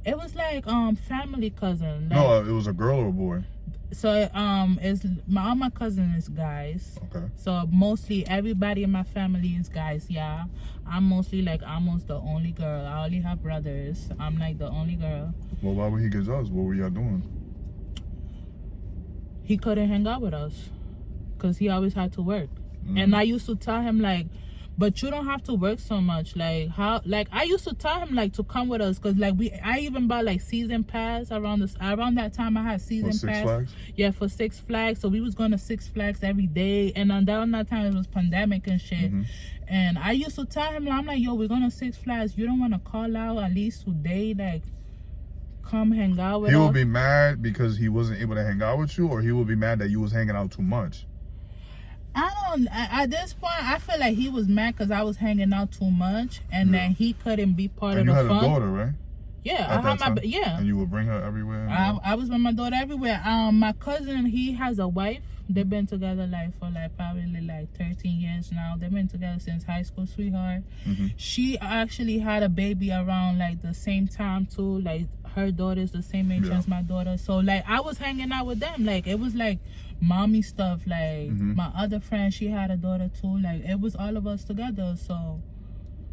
It was like family cousin. Like, no, it was a girl or a boy. So it's all my cousins is guys. Okay. So mostly everybody in my family is guys. Yeah, I'm mostly like almost the only girl. I only have brothers. I'm like the only girl. Well, why would he get jealous? What were y'all doing? He couldn't hang out with us because he always had to work. And I used to tell him like, but you don't have to work so much. Like how? Like I used to tell him like to come with us, because like I even bought like season pass around that time. I had season pass. Six Flags? Yeah, for Six Flags. So we was going to Six Flags every day. And on that time it was pandemic and shit. And I used to tell him, I'm like, yo, we're going to Six Flags. You don't want to call out at least today, like come hang out with us? He would be mad because he wasn't able to hang out with you, or he would be mad that you was hanging out too much? At this point, I feel like he was mad because I was hanging out too much, and then he couldn't be part of the fun. You had a daughter, right? Yeah, At I that had time? yeah. And you would bring her everywhere? I was with my daughter everywhere. My cousin, he has a wife. They've been together like for like probably like 13 years now. They've been together since high school, sweetheart. She actually had a baby around like the same time too. Like her daughter's the same age as my daughter. So like I was hanging out with them. Like it was like mommy stuff. Like my other friend, she had a daughter too. Like it was all of us together. So.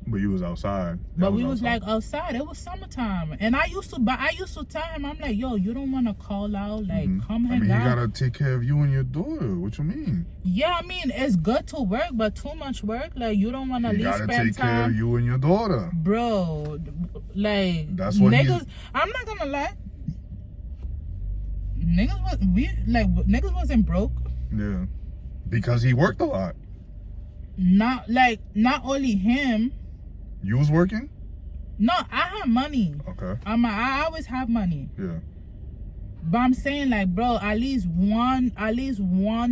But you was outside. But we was like outside. It was summertime, and I used to tell him, I'm like, yo, you don't want to call out, like come hang out. He gotta take care of you and your daughter. What you mean? Yeah, I mean it's good to work, but too much work, like you don't want to leave spend time. He gotta take care of you and your daughter, bro. Like that's what niggas. I'm not gonna lie. Niggas wasn't broke. Yeah, because he worked a lot. Not only him. You was working? No, I have money. Okay. I always have money. Yeah. But I'm saying like, bro, at least one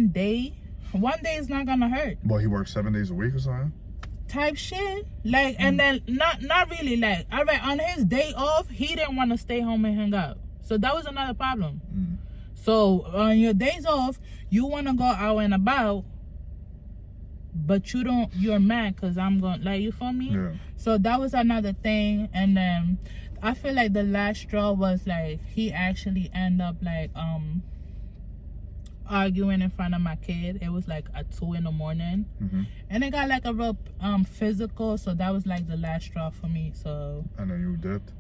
day. One day is not gonna hurt. Well, he works 7 days a week or something? Type shit. Like, and then not really like, all right, on his day off, he didn't want to stay home and hang out. So that was another problem. So on your days off, you want to go out and about, but you're mad because I'm going, like, you feel me? Yeah. So that was another thing. And then I feel like the last straw was like he actually ended up like arguing in front of my kid. It was like at 2 a.m. And it got like a real physical. So that was like the last straw for me. So and then you dipped?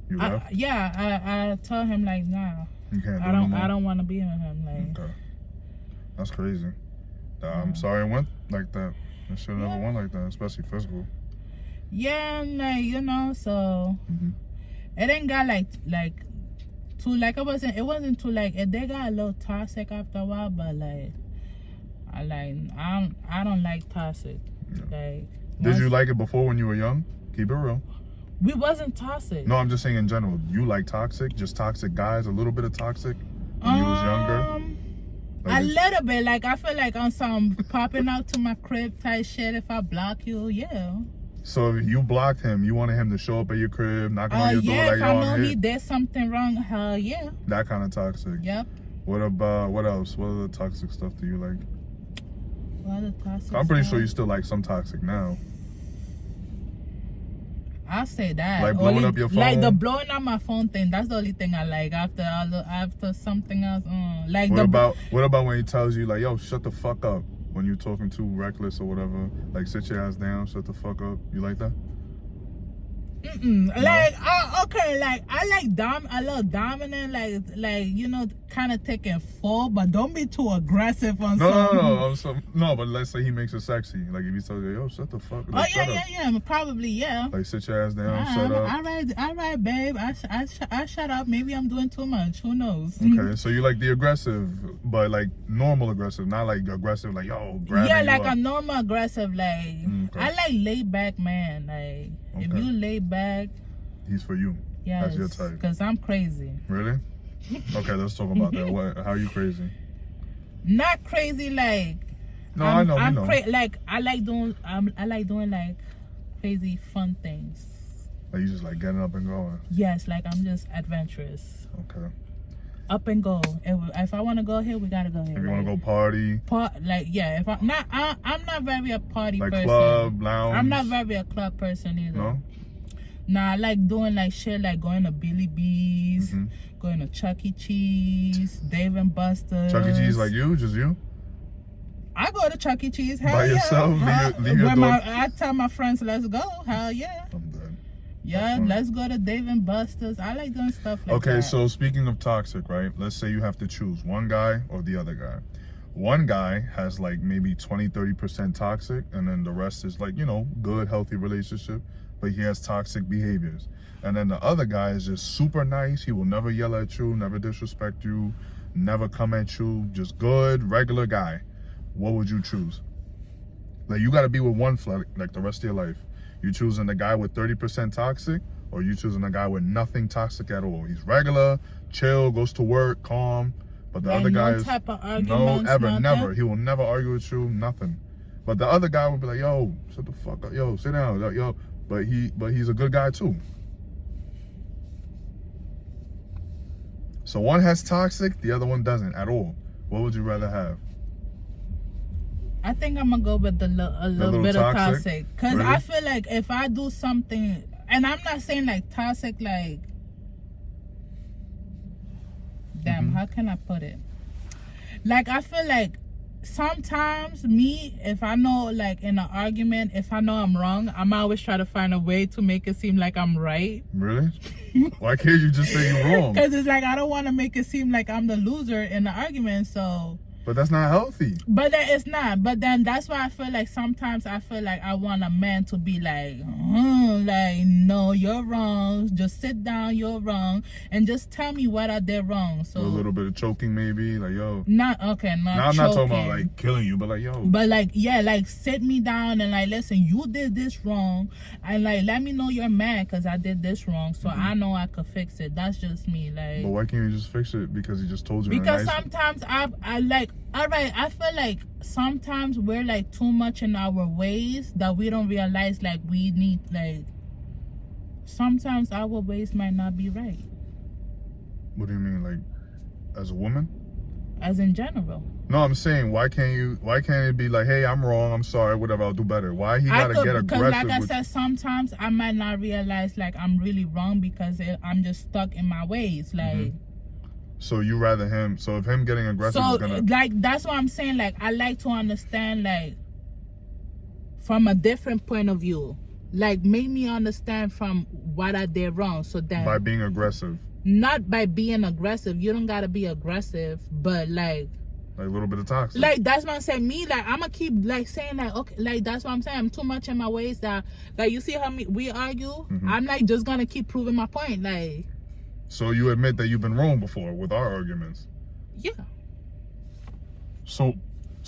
You left? I told him like, nah, you can't I don't want to be with him. Like, okay. That's crazy. I'm sorry it went like that. It should have never went like that, especially physical. Yeah, like, you know, so it ain't got like too, like, it wasn't too, like, they got a little toxic after a while, but like I don't like toxic. Like, did you like it before when you were young? Keep it real. We wasn't toxic. No, I'm just saying in general. You like toxic, just toxic guys, a little bit of toxic when you was younger? Like, a little bit. Like, I feel like on some popping out to my crib type shit, if I block you, yeah. So if you blocked him, you wanted him to show up at your crib, knocking on your door like, if I know he did something wrong, hell yeah. That kind of toxic. Yep. What about, what else? What other toxic stuff do you like? What other toxic I'm pretty stuff? sure you still like some toxic now. I'll say that. Like blowing up your phone? Like the blowing up my phone thing, that's the only thing I like. After something else. Like what about when he tells you like, yo, shut the fuck up when you're talking too reckless or whatever? Like, sit your ass down, shut the fuck up. You like that? No? Like, okay, like I like a little dominant, like you know, kind of taking full, but don't be too aggressive on something. No, but let's say he makes it sexy. Like if he tells you, yo, shut the fuck up. Oh yeah, probably yeah. Like sit your ass down, shut up. All right, babe. I shut up. Maybe I'm doing too much. Who knows? Okay, so you like the aggressive, but like normal aggressive, not like aggressive, like yo, grabbing yeah, you like up. a normal aggressive. Like Okay. I like laid back man. Like if you lay back, he's for you. Yes, that's your type. Because I'm crazy. Really? Okay, let's talk about that. How are you crazy? Not crazy like. No, I know. Like I like doing like crazy fun things. Like you just like getting up and going. Yes, like I'm just adventurous. Okay. Up and go. If I want to go here, we gotta go here. If you want to go party. Like yeah. If I'm not very a party like person. Club, lounge. I'm not very a club person either. No. Nah, I like doing like shit, like going to Billy B's, going to Chuck E. Cheese, Dave and Buster's. Chuck E. Cheese, like you, just you? I go to Chuck E. Cheese. Hell by yourself? Yeah. Leave your door? I tell my friends, let's go. Hell yeah. I'm dead. Yeah, let's go to Dave and Buster's. I like doing stuff like that. Okay, so speaking of toxic, right? Let's say you have to choose one guy or the other guy. One guy has like maybe 20-30% toxic, and then the rest is like, you know, good, healthy relationship, but he has toxic behaviors. And then the other guy is just super nice. He will never yell at you, never disrespect you, never come at you, just good, regular guy. What would you choose? Like, you got to be with one for like the rest of your life. You choosing the guy with 30% toxic, or you choosing the guy with nothing toxic at all? He's regular, chill, goes to work, calm. But the other guy is type of never. He will never argue with you, nothing. But the other guy would be like, yo, shut the fuck up, yo, sit down, yo. But he's a good guy too. So one has toxic, the other one doesn't at all. What would you rather have? I think I'm gonna go with a little bit of toxic, because really? I feel like if I do something, and I'm not saying like toxic, like, damn, how can I put it? Like, I feel like sometimes me, if I know, like, in an argument, if I know I'm wrong, I'm always try to find a way to make it seem like I'm right. Really? Why can't you just say you're wrong? Because it's like I don't want to make it seem like I'm the loser in the argument, so. But that's not healthy. But then it's not. But then that's why I feel like sometimes I feel like I want a man to be like, no, you're wrong. Just sit down, you're wrong, and just tell me what I did wrong. So a little bit of choking, maybe, like, yo. Not okay. Not now I'm choking. not talking about like killing you, but like, yo. But like, yeah, like sit me down and like, listen, you did this wrong, and like let me know you're mad because I did this wrong, so I know I could fix it. That's just me. Like, but why can't you just fix it? Because he just told you. Because sometimes I like. All right, I feel like sometimes we're like too much in our ways that we don't realize like we need, like, sometimes our ways might not be right. What do you mean, like, as a woman? As in general. No, I'm saying, why can't it be like, hey, I'm wrong, I'm sorry, whatever, I'll do better? Why he gotta get aggressive? Because like I said, sometimes I might not realize like I'm really wrong because I'm just stuck in my ways, like. So you rather him, so if him getting aggressive is gonna... like, that's what I'm saying, like, I like to understand, like, from a different point of view. Like, make me understand from what I did wrong, so that... By being aggressive. Not by being aggressive. You don't gotta be aggressive, but, like... Like, a little bit of toxic. Like, that's what I'm saying. Me, like, I'm gonna keep, like, saying, like, okay, like, that's what I'm saying. I'm too much in my ways that, like, you see how we argue? I'm, like, just gonna keep proving my point, like... So you admit that you've been wrong before with our arguments? Yeah. So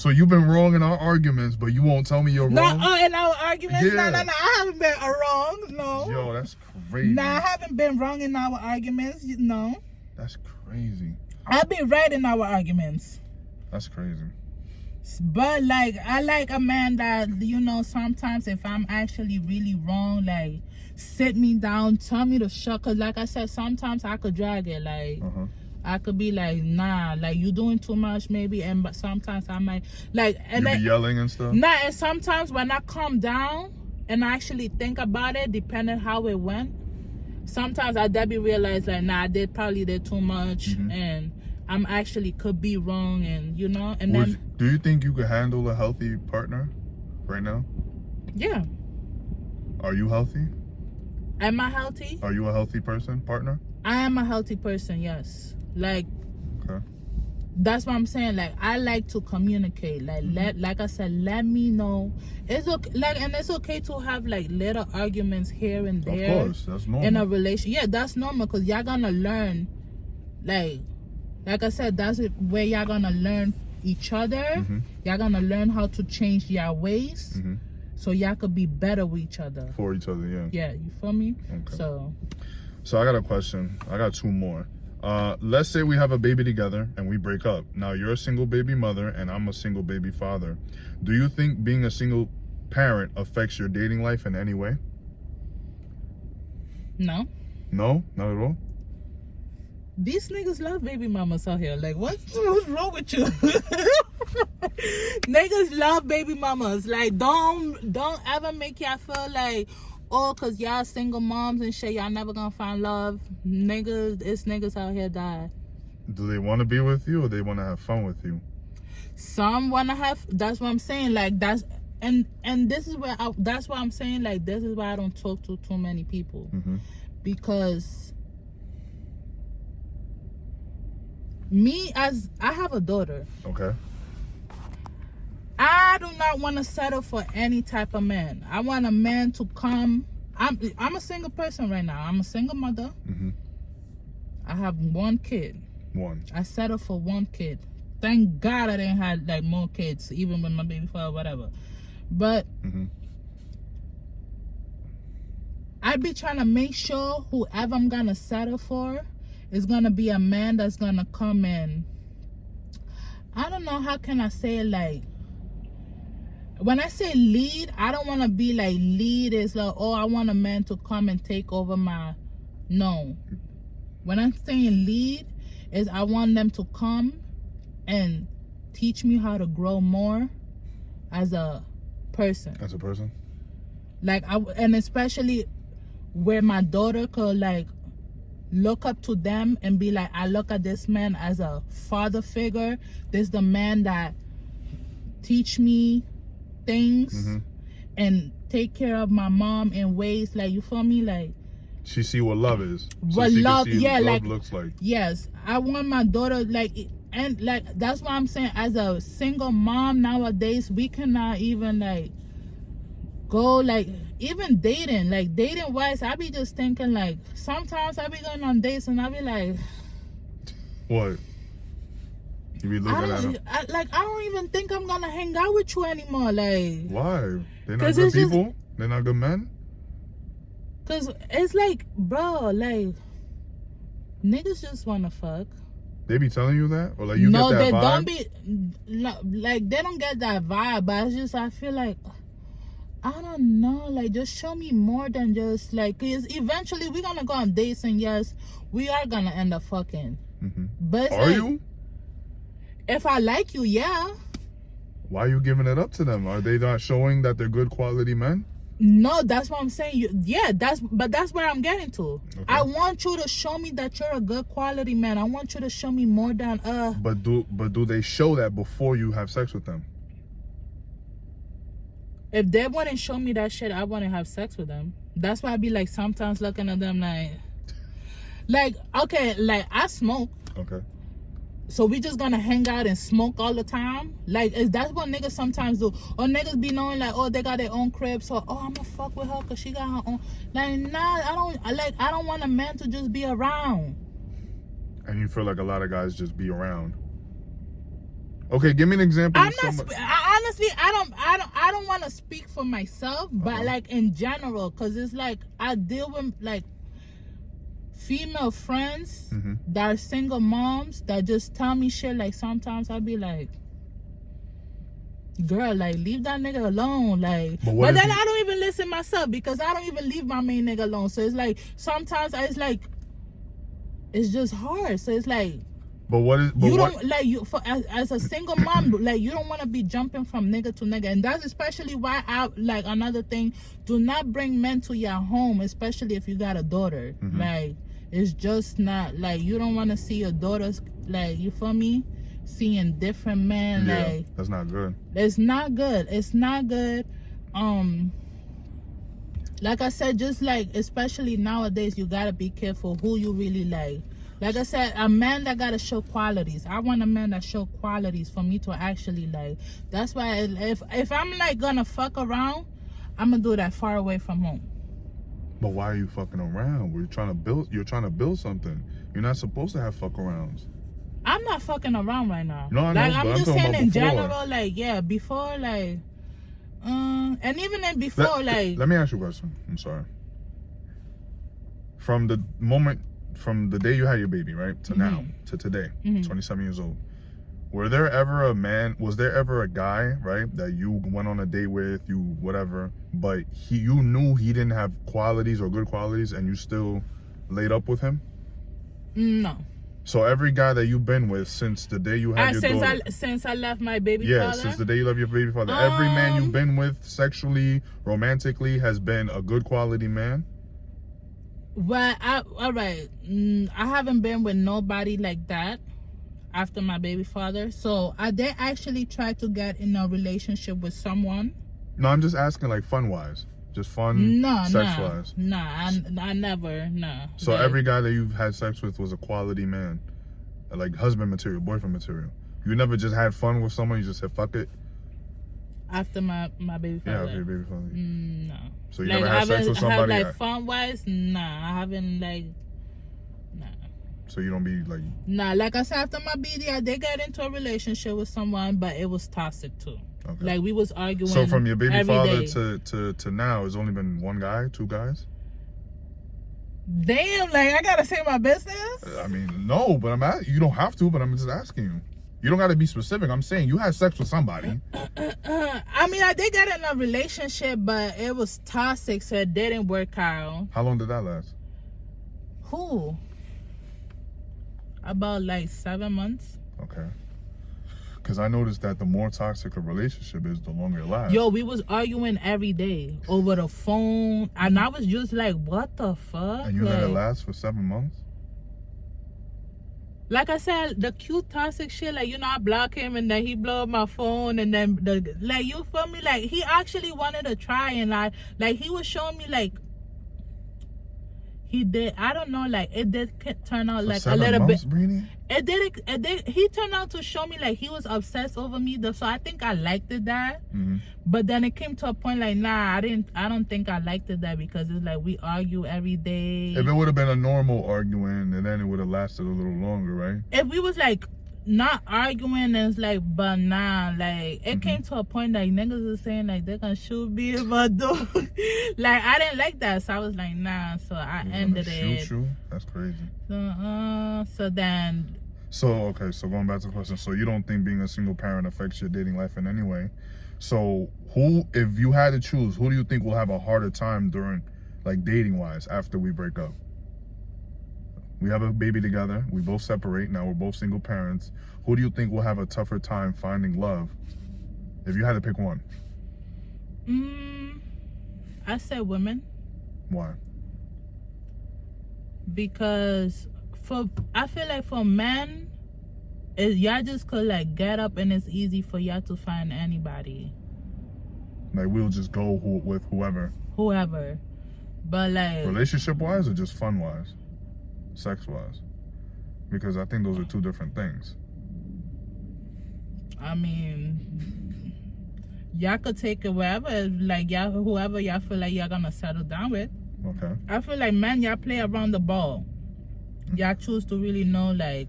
you've been wrong in our arguments, but you won't tell me you're wrong? No, in our arguments? Yeah. No, I haven't been wrong, no. Yo, that's crazy. No, I haven't been wrong in our arguments, no. That's crazy. I've been right in our arguments. That's crazy. But, like, I like a man that, you know, sometimes if I'm actually really wrong, like, sit me down, tell me to shut, because like I said, sometimes I could drag it, like, I could be like, nah, like, you doing too much maybe, but sometimes I might, like, and you be yelling and stuff? Nah, and sometimes when I calm down and I actually think about it, depending how it went, sometimes I be realize, like, nah, I probably did too much, and I'm actually could be wrong, and, you know, and then... Do you think you could handle a healthy partner right now? Yeah. Are you healthy? Am I healthy? Are you a healthy partner? I am a healthy person, yes. Like, okay. That's what I'm saying. Like, I like to communicate. Like, like I said, let me know. It's okay. Like, and it's okay to have like little arguments here and there. Of course, that's normal. In a relationship, yeah, that's normal because y'all gonna learn. Like I said, that's where y'all gonna learn each other. Y'all gonna learn how to change your ways. So y'all could be better with each other. For each other, yeah. Yeah, you feel me? Okay. So I got a question. I got two more. Let's say we have a baby together and we break up. Now you're a single baby mother and I'm a single baby father. Do you think being a single parent affects your dating life in any way? No. No? Not at all? These niggas love baby mamas out here. Like, what's wrong with you? Niggas love baby mamas. Like, don't ever make y'all feel like, oh, cause y'all single moms and shit, y'all never gonna find love. It's niggas out here die. Do they want to be with you or they want to have fun with you? Some want to have. That's what I'm saying. Like, that's and this is where that's why I'm saying, like, this is why I don't talk to too many people, because as I have a daughter. Okay. I do not want to settle for any type of man. I want a man to come. I'm a single person right now. I'm a single mother. I have one kid. I settled for one kid. Thank God I didn't have like more kids, even with my baby father, whatever. But I be trying to make sure whoever I'm gonna settle for is gonna be a man that's gonna come in. I don't know, how can I say it? Like, when I say lead, I don't want to be like lead is like, oh, I want a man to come and take over my... No. When I'm saying lead, is I want them to come and teach me how to grow more as a person. As a person? Like, and especially where my daughter could, like, look up to them and be like, I look at this man as a father figure. This the man that teach me things and take care of my mom in ways, like, you feel me? Like, she see what love is. What love, yeah, love like, looks like. Yes, I want my daughter, like, and like, that's why I'm saying, as a single mom nowadays, we cannot even, like, go, like, even dating, like, dating wise, I be just thinking, like, sometimes I be going on dates and I be like, what? You be looking at them? I don't even think I'm gonna hang out with you anymore. Like, why? They're not good people? They're not good men? Cause it's like, bro, like, niggas just wanna fuck. They be telling you that? Or like you get that vibe? No, they don't be, like, they don't get that vibe, but it's just, I feel like, I don't know, like, just show me more than just, like, cause eventually we're gonna go on dates, and yes, we are gonna end up fucking. But are you? If I like you, yeah. Why are you giving it up to them? Are they not showing that they're good quality men? No, that's what I'm saying. That's where I'm getting to. Okay. I want you to show me that you're a good quality man. I want you to show me more than But do they show that before you have sex with them? If they wouldn't show me that shit, I wouldn't have sex with them. That's why I be like sometimes looking at them like okay, like I smoke. Okay. So we just gonna hang out and smoke all the time? Like, that's what niggas sometimes do. Or niggas be knowing, like, oh, they got their own crib, so, oh, I'm gonna fuck with her because she got her own. Like, nah, I don't want a man to just be around. And you feel like a lot of guys just be around. Okay, give me an example. Honestly, I don't want to speak for myself, but like in general, because it's like I deal with like female friends that are single moms that just tell me shit. Like, sometimes I'll be like, girl, like, leave that nigga alone. Like, but then I don't even listen myself because I don't even leave my main nigga alone. So it's like sometimes it's like it's just hard. So it's like, but what is but you what, don't like you for as a single mom, like, you don't want to be jumping from nigga to nigga. And that's especially why I like another thing, do not bring men to your home, especially if you got a daughter. Like, it's just not, like, you don't want to see your daughters, like, you feel me, seeing different men. Yeah, like, that's not good. It's not good. It's not good. Like I said, just like, especially nowadays, you gotta be careful who you really like. Like I said, a man that gotta show qualities. I want a man that show qualities for me to actually like. That's why if I'm like gonna fuck around, I'm gonna do that far away from home. But why are you fucking around? You're trying to build something. You're not supposed to have fuck arounds. I'm not fucking around right now. No, I know, like, I'm just saying in before. general, like, yeah, before, like, and even then before, like. Let me ask you a question. I'm sorry. From the day you had your baby, right, to now, to today, 27 years old, was there ever a guy, right, that you went on a date with, you whatever, but you knew he didn't have qualities or good qualities and you still laid up with him? No. So every guy that you've been with since the day you had your daughter, since I left my baby father? Yeah, since the day you left your baby father, every man you've been with sexually, romantically, has been a good quality man? Well, all right. I haven't been with nobody like that after my baby father. So I did actually try to get in a relationship with someone. No, I'm just asking, like, fun-wise. Just fun, sex-wise. I never, no. So every guy that you've had sex with was a quality man? Like husband material, boyfriend material? You never just had fun with someone, you just said, fuck it? After my baby father? Yeah, after your baby father. No. So you never had sex with somebody? Like, fun-wise? Nah, I haven't, like, nah. So you don't be, like... Nah, like I said, after my BD, I did get into a relationship with someone, but it was toxic, too. Okay. Like, we was arguing. So from your baby father to now, it's only been one guy, two guys? Damn, like, I gotta say my business? I mean, no, but you don't have to, but I'm just asking you. You don't gotta be specific. I'm saying you had sex with somebody. I mean, I did get in a relationship, but it was toxic, so it didn't work out. How long did that last? Who? About like 7 months. Okay. Because I noticed that the more toxic a relationship is, the longer it lasts. Yo, we was arguing every day over the phone, and I was just like, what the fuck? And you let it last for 7 months? Like I said, the cute toxic shit, like, you know, I block him and then he blow up my phone, and then like, you feel me? Like, he actually wanted to try, and like he was showing me like he did. I don't know, like it did turn out for like 7 a little months, bit. Brini? It did. He turned out to show me like he was obsessed over me, though. So I think I liked it that. Mm-hmm. But then it came to a point like, nah, I don't think I liked it that, because it's like we argue every day. If it would have been a normal arguing, and then it would have lasted a little longer, right? If we was like not arguing, and it's like, but nah, like it came to a point that niggas was saying like they're gonna shoot me if I do. Like I didn't like that, so I was like, nah. So I ended it. Shoot you? That's crazy. So then. So okay, so going back to the question, so you don't think being a single parent affects your dating life in any way? So who, if you had to choose, who do you think will have a harder time during, like, dating wise after we break up? We have a baby together, we both separate, now we're both single parents. Who do you think will have a tougher time finding love if you had to pick one? I said women. Why? Because I feel like for men, y'all just could like get up and it's easy for y'all to find anybody. Like we'll just go with whoever. But like relationship wise or just fun wise? Sex wise? Because I think those are two different things. I mean, y'all could take it wherever, like y'all, whoever y'all feel like y'all gonna settle down with. Okay. I feel like men, y'all play around the ball. Y'all choose to really know, like,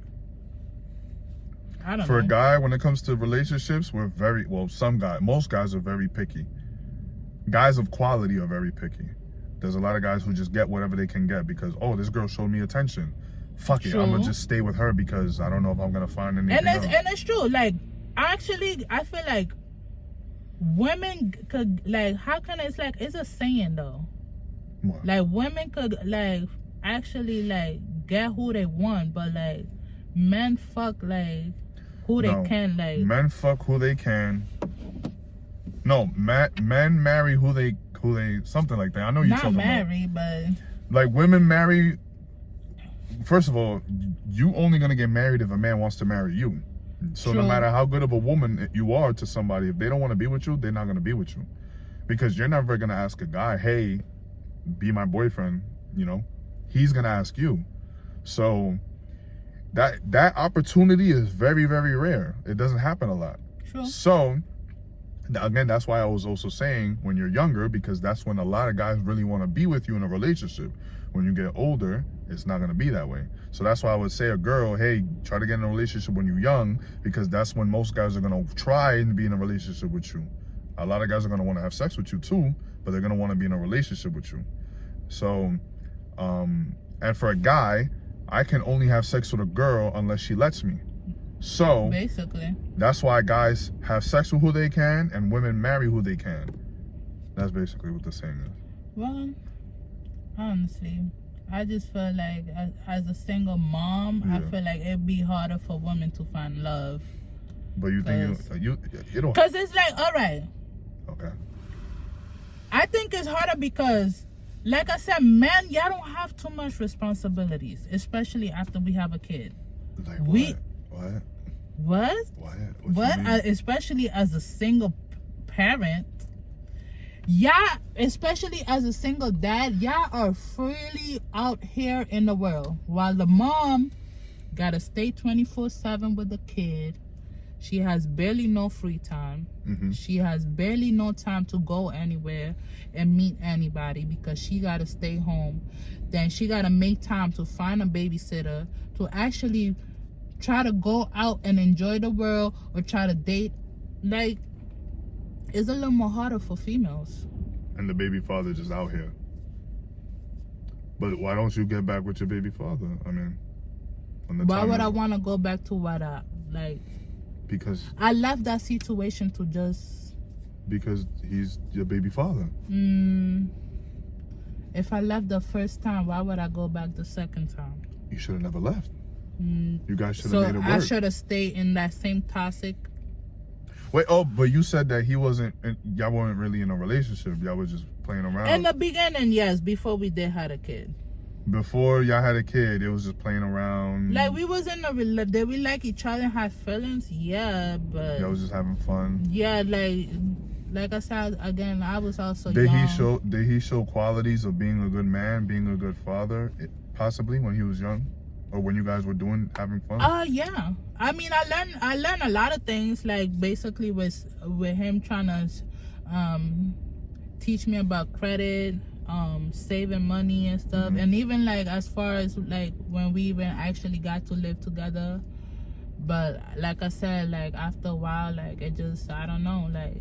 I don't know. For a guy, when it comes to relationships, we're most guys are very picky. Guys of quality are very picky. There's a lot of guys who just get whatever they can get because, oh, this girl showed me attention. Fuck it, I'm gonna just stay with her because I don't know if I'm gonna find anything else. And it's true. Like, actually, I feel like women could, like, how can it's like, it's a saying though. What? Like, women could, like, actually, like, get who they want, but like men fuck like who they can. Like men fuck who they can. No, men marry who they something like that. I know you're talking about. Not marry, but like women marry. First of all, you only gonna get married if a man wants to marry you. So no matter how good of a woman you are to somebody, if they don't want to be with you, they're not gonna be with you, because you're never gonna ask a guy, hey, be my boyfriend. You know, he's gonna ask you. So that opportunity is very, very rare. It doesn't happen a lot. True. So again, that's why I was also saying when you're younger, because that's when a lot of guys really want to be with you in a relationship. When you get older, it's not going to be that way. So that's why I would say a girl, hey, try to get in a relationship when you're young, because that's when most guys are going to try and be in a relationship with you. A lot of guys are going to want to have sex with you too, but they're going to want to be in a relationship with you. So and for a guy, I can only have sex with a girl unless she lets me. So basically, that's why guys have sex with who they can and women marry who they can. That's basically what the saying is. Well, honestly, I just feel like as a single mom, I feel like it'd be harder for women to find love. But you think you don't? Because it's like, all right. Okay. I think it's harder because, like I said, men, y'all don't have too much responsibilities, especially after we have a kid. Like what? What? Especially as a single parent, y'all, especially as a single dad, y'all are freely out here in the world, while the mom gotta stay 24/7 with the kid. She has barely no free time. Mm-hmm. She has barely no time to go anywhere and meet anybody because she got to stay home. Then she got to make time to find a babysitter to actually try to go out and enjoy the world or try to date. Like, it's a little more harder for females. And the baby father just out here. But why don't you get back with your baby father? I mean, why would I want to go back to what I like? Because I left that situation to just... Because he's your baby father. If I left the first time, why would I go back the second time? You should have never left. You guys should have So made it work. I should have stayed in that same toxic. Wait, but you said that y'all weren't really in a relationship. Y'all were just playing around. In the beginning, yes, before we did had a kid. Before y'all had a kid, it was just playing around. Like, we was in a did we like each other and had feelings? Yeah, but Y'all was just having fun. yeah, like I said again, I was also Did young. Did he show qualities of being a good man, being a good father, possibly when he was young, or when you guys were having fun? Yeah. I mean, I learned a lot of things, like basically with him trying to teach me about credit, saving money and stuff, and even like as far as like when we even actually got to live together. But like I said, like after a while, like it just, I don't know, like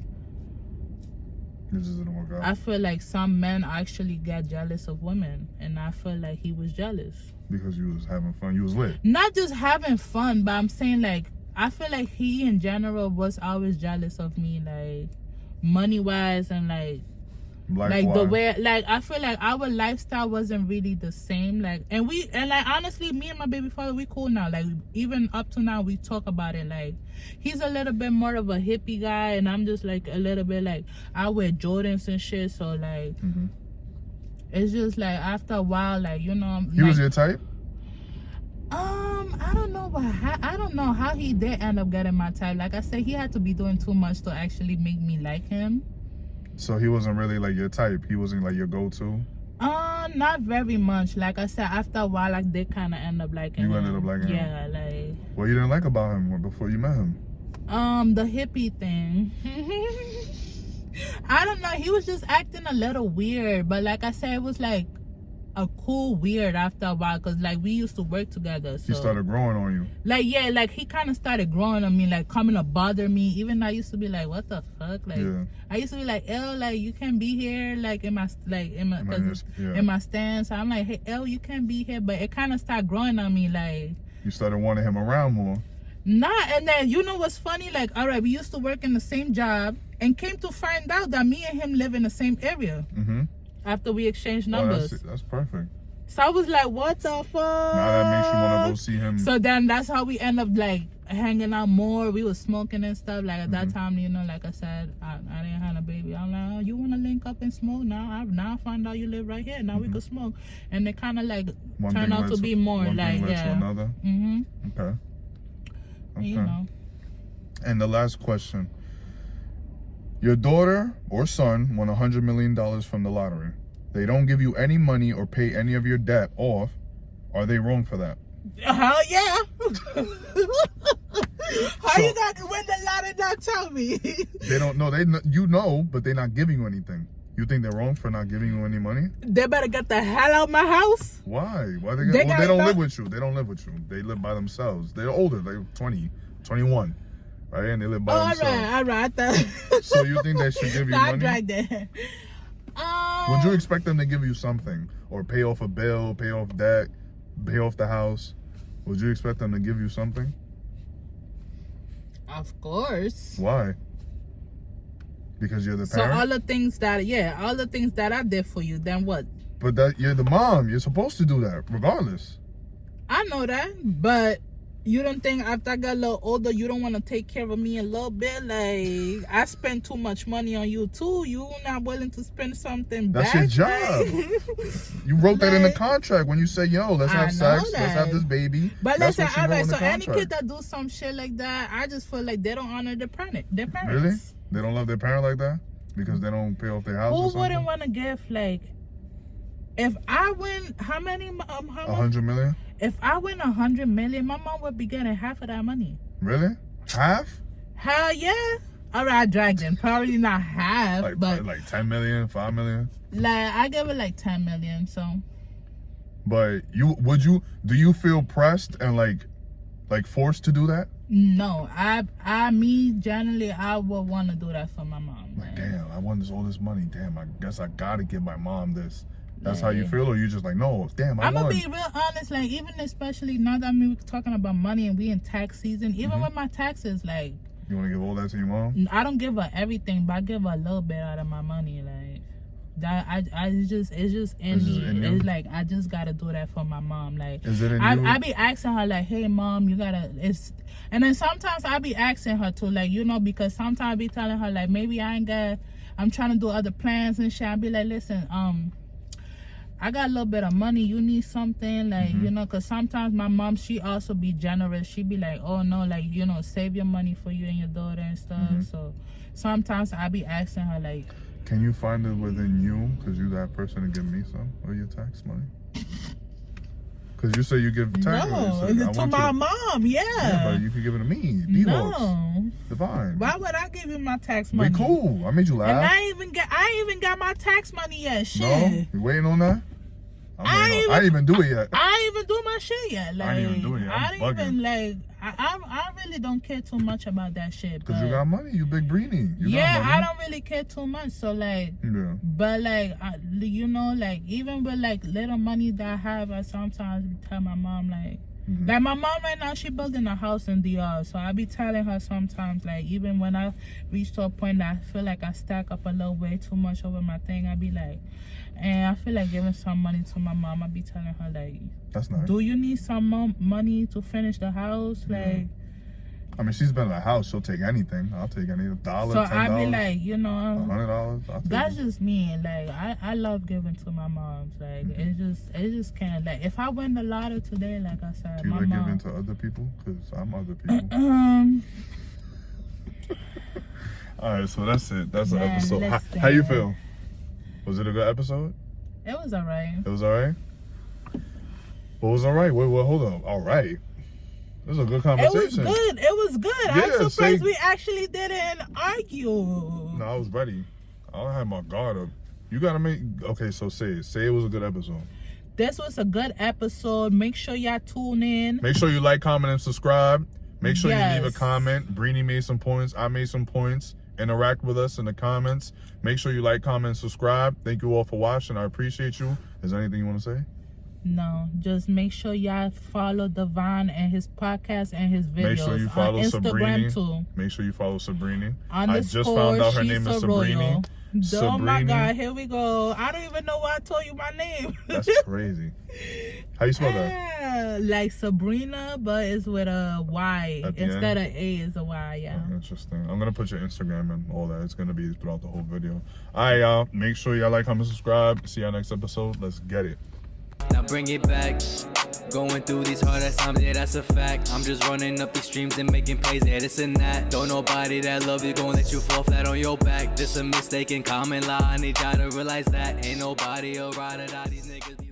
It just didn't work out. I feel like some men actually get jealous of women, and I feel like he was jealous. Because you was having fun, you was lit. Not just having fun, but I'm saying like I feel like he in general was always jealous of me, like money wise, and like the way, like I feel like our lifestyle wasn't really the same, like and like honestly, me and my baby father, we cool now, like even up to now we talk about it. Like he's a little bit more of a hippie guy, and I'm just like a little bit like I wear Jordans and shit, so like it's just like after a while, like, you know, he was your type? I don't know I don't know how he did end up getting my type. Like I said, he had to be doing too much to actually make me like him. So he wasn't really like your type. He wasn't like your go-to. Not very much. Like I said, after a while, like they kind of end up liking him. You ended up liking him? Yeah, like. What you didn't like about him before you met him? The hippie thing. I don't know. He was just acting a little weird, but like I said, it was like a cool weird after a while, because like we used to work together. So he started growing on you. Like, yeah, like he kind of started growing on me, like coming to bother me. Even I used to be like, what the fuck? Like, I used to be like, L, like you can't be here, like in my stance. I'm like, hey, L, you can't be here. But it kind of started growing on me, like. You started wanting him around more. And then you know what's funny? Like, all right, we used to work in the same job, and came to find out that me and him live in the same area. After we exchanged numbers. That's perfect. So I was like, what the fuck? Now that makes you want to go see him. So then that's how we end up like hanging out more. We was smoking and stuff. Like at that time, you know, like I said, I didn't have a baby. I'm like, oh, you want to link up and smoke? Now I found out you live right here. Now we could smoke. And it kind of like turned out to be more like, to another. Okay. You know. And the last question. Your daughter or son won $100 million from the lottery. They don't give you any money or pay any of your debt off. Are they wrong for that? Hell yeah. How you got to win the lottery and not tell me? They don't know. You know, but they're not giving you anything. You think they're wrong for not giving you any money? They better get the hell out of my house. Why? Why they don't live with you. They don't live with you. They live by themselves. They're older, like 20, 21. Right? And they live by themselves. All right. So you think they should give you money? I dragged that. Would you expect them to give you something? Or pay off a bill, pay off debt, pay off the house? Would you expect them to give you something? Of course. Why? Because you're the parent? So all the things that I did for you, then what? But you're the mom. You're supposed to do that, regardless. I know that, but you don't think after I got a little older, you don't want to take care of me a little bit? Like, I spend too much money on you too. You not willing to spend something back? That's your job. You wrote that in the contract when you say, yo, let's have sex, let's have this baby. But listen, all right, so any kid that do some shit like that, I just feel like they don't honor their parents. Really? They don't love their parent like that? Because they don't pay off their house or something? Who wouldn't want to give, like, if I win, how many? 100 million? If I win 100 million, my mom would be getting half of that money. Really? Half? Hell yeah. All right, I dragged in. Probably not half, but like 10 million, 5 million. Like I give it like 10 million. So. But do you feel pressed and like forced to do that? No, generally, I would want to do that for my mom. Like, damn, I won all this money. Damn, I guess I gotta give my mom this. That's how you feel, or you just like, no, damn, I'm gonna be real honest, like, even especially now that we're talking about money and we in tax season, even with my taxes, like, you want to give all that to your mom? I don't give her everything, but I give her a little bit out of my money, like. That it's just in me. in you? It's like I just gotta do that for my mom. Like Is it in you? I be asking her like, hey mom, you gotta and then sometimes I be asking her too, like, you know, because sometimes I be telling her like maybe I'm trying to do other plans and shit. I be like, listen, I got a little bit of money. You need something, like, you know, because sometimes my mom, she also be generous. She be like, oh no, like, you know, save your money for you and your daughter and stuff. So sometimes I be asking her like, can you find it within you? Because you that person to give me some of your tax money. Because you say you give tax money. No, to my mom, Yeah, but you can give it to me. No. Divine. Why would I give you my tax money? We cool. I made you laugh. And I ain't even got my tax money yet. Shit. No? You waiting on that? I didn't even do it yet. I ain't even do my shit yet. Like, I didn't even do it yet. I I'm didn't even, bugging. like, I really don't care too much about that shit. Because you got money. You big breenie. You yeah, got money. I don't really care too much. So, like, Yeah. but, like, you know, like, even with, like, little money that I have, I sometimes tell my mom, like, like my mom right now, she building a house in DR. So I be telling her sometimes, like, even when I reach to a point that I feel like I stack up a little way too much over my thing, I be like, and I feel like giving some money to my mom. I be telling her like, that's nice. Do you need some money to finish the house? Like, I mean, she's been in the house. She'll take anything. I'll take any $1, so $10. I be like, you know, $100. that's just me. Like, I love giving to my moms. Like, it just can't. Like, if I win the lotto today, like I said, do you my like mom, giving to other people? Because I'm other people. All right, so that's it. That's the episode. How you feel? Was it a good episode? It was alright. It was alright? What was alright? Wait, hold on. Alright. It was a good conversation. It was good. I'm surprised we actually didn't argue. No, I was ready. I had my guard up. You gotta make... Okay, so say it. Say it was a good episode. This was a good episode. Make sure y'all tune in. Make sure you like, comment, and subscribe. Make sure you leave a comment. Breenie made some points. I made some points. Interact with us in the comments. Make sure you like, comment, and subscribe. Thank you all for watching. I appreciate you. Is there anything you want to say? No, just make sure y'all follow Devon and his podcast and his videos. Make sure you follow on Instagram Sabrini. Too. Make sure you follow Sabrini. I just found out her name is Sabrini. Oh my God, here we go. I don't even know why I told you my name. That's crazy. How you spell that? Like Sabrina, but it's with a Y. Instead of A is a Y, yeah. Oh, interesting. I'm going to put your Instagram and all that. It's going to be throughout the whole video. All right, y'all. Make sure y'all like, comment, subscribe. See y'all next episode. Let's get it. Now bring it back. Going through these hard ass times, yeah, that's a fact. I'm just running up these streams and making plays, yeah, this and that. Don't nobody that love you gon' let you fall flat on your back. Just a mistaken common lie. I need y'all to realize that ain't nobody a ride or die. These niggas be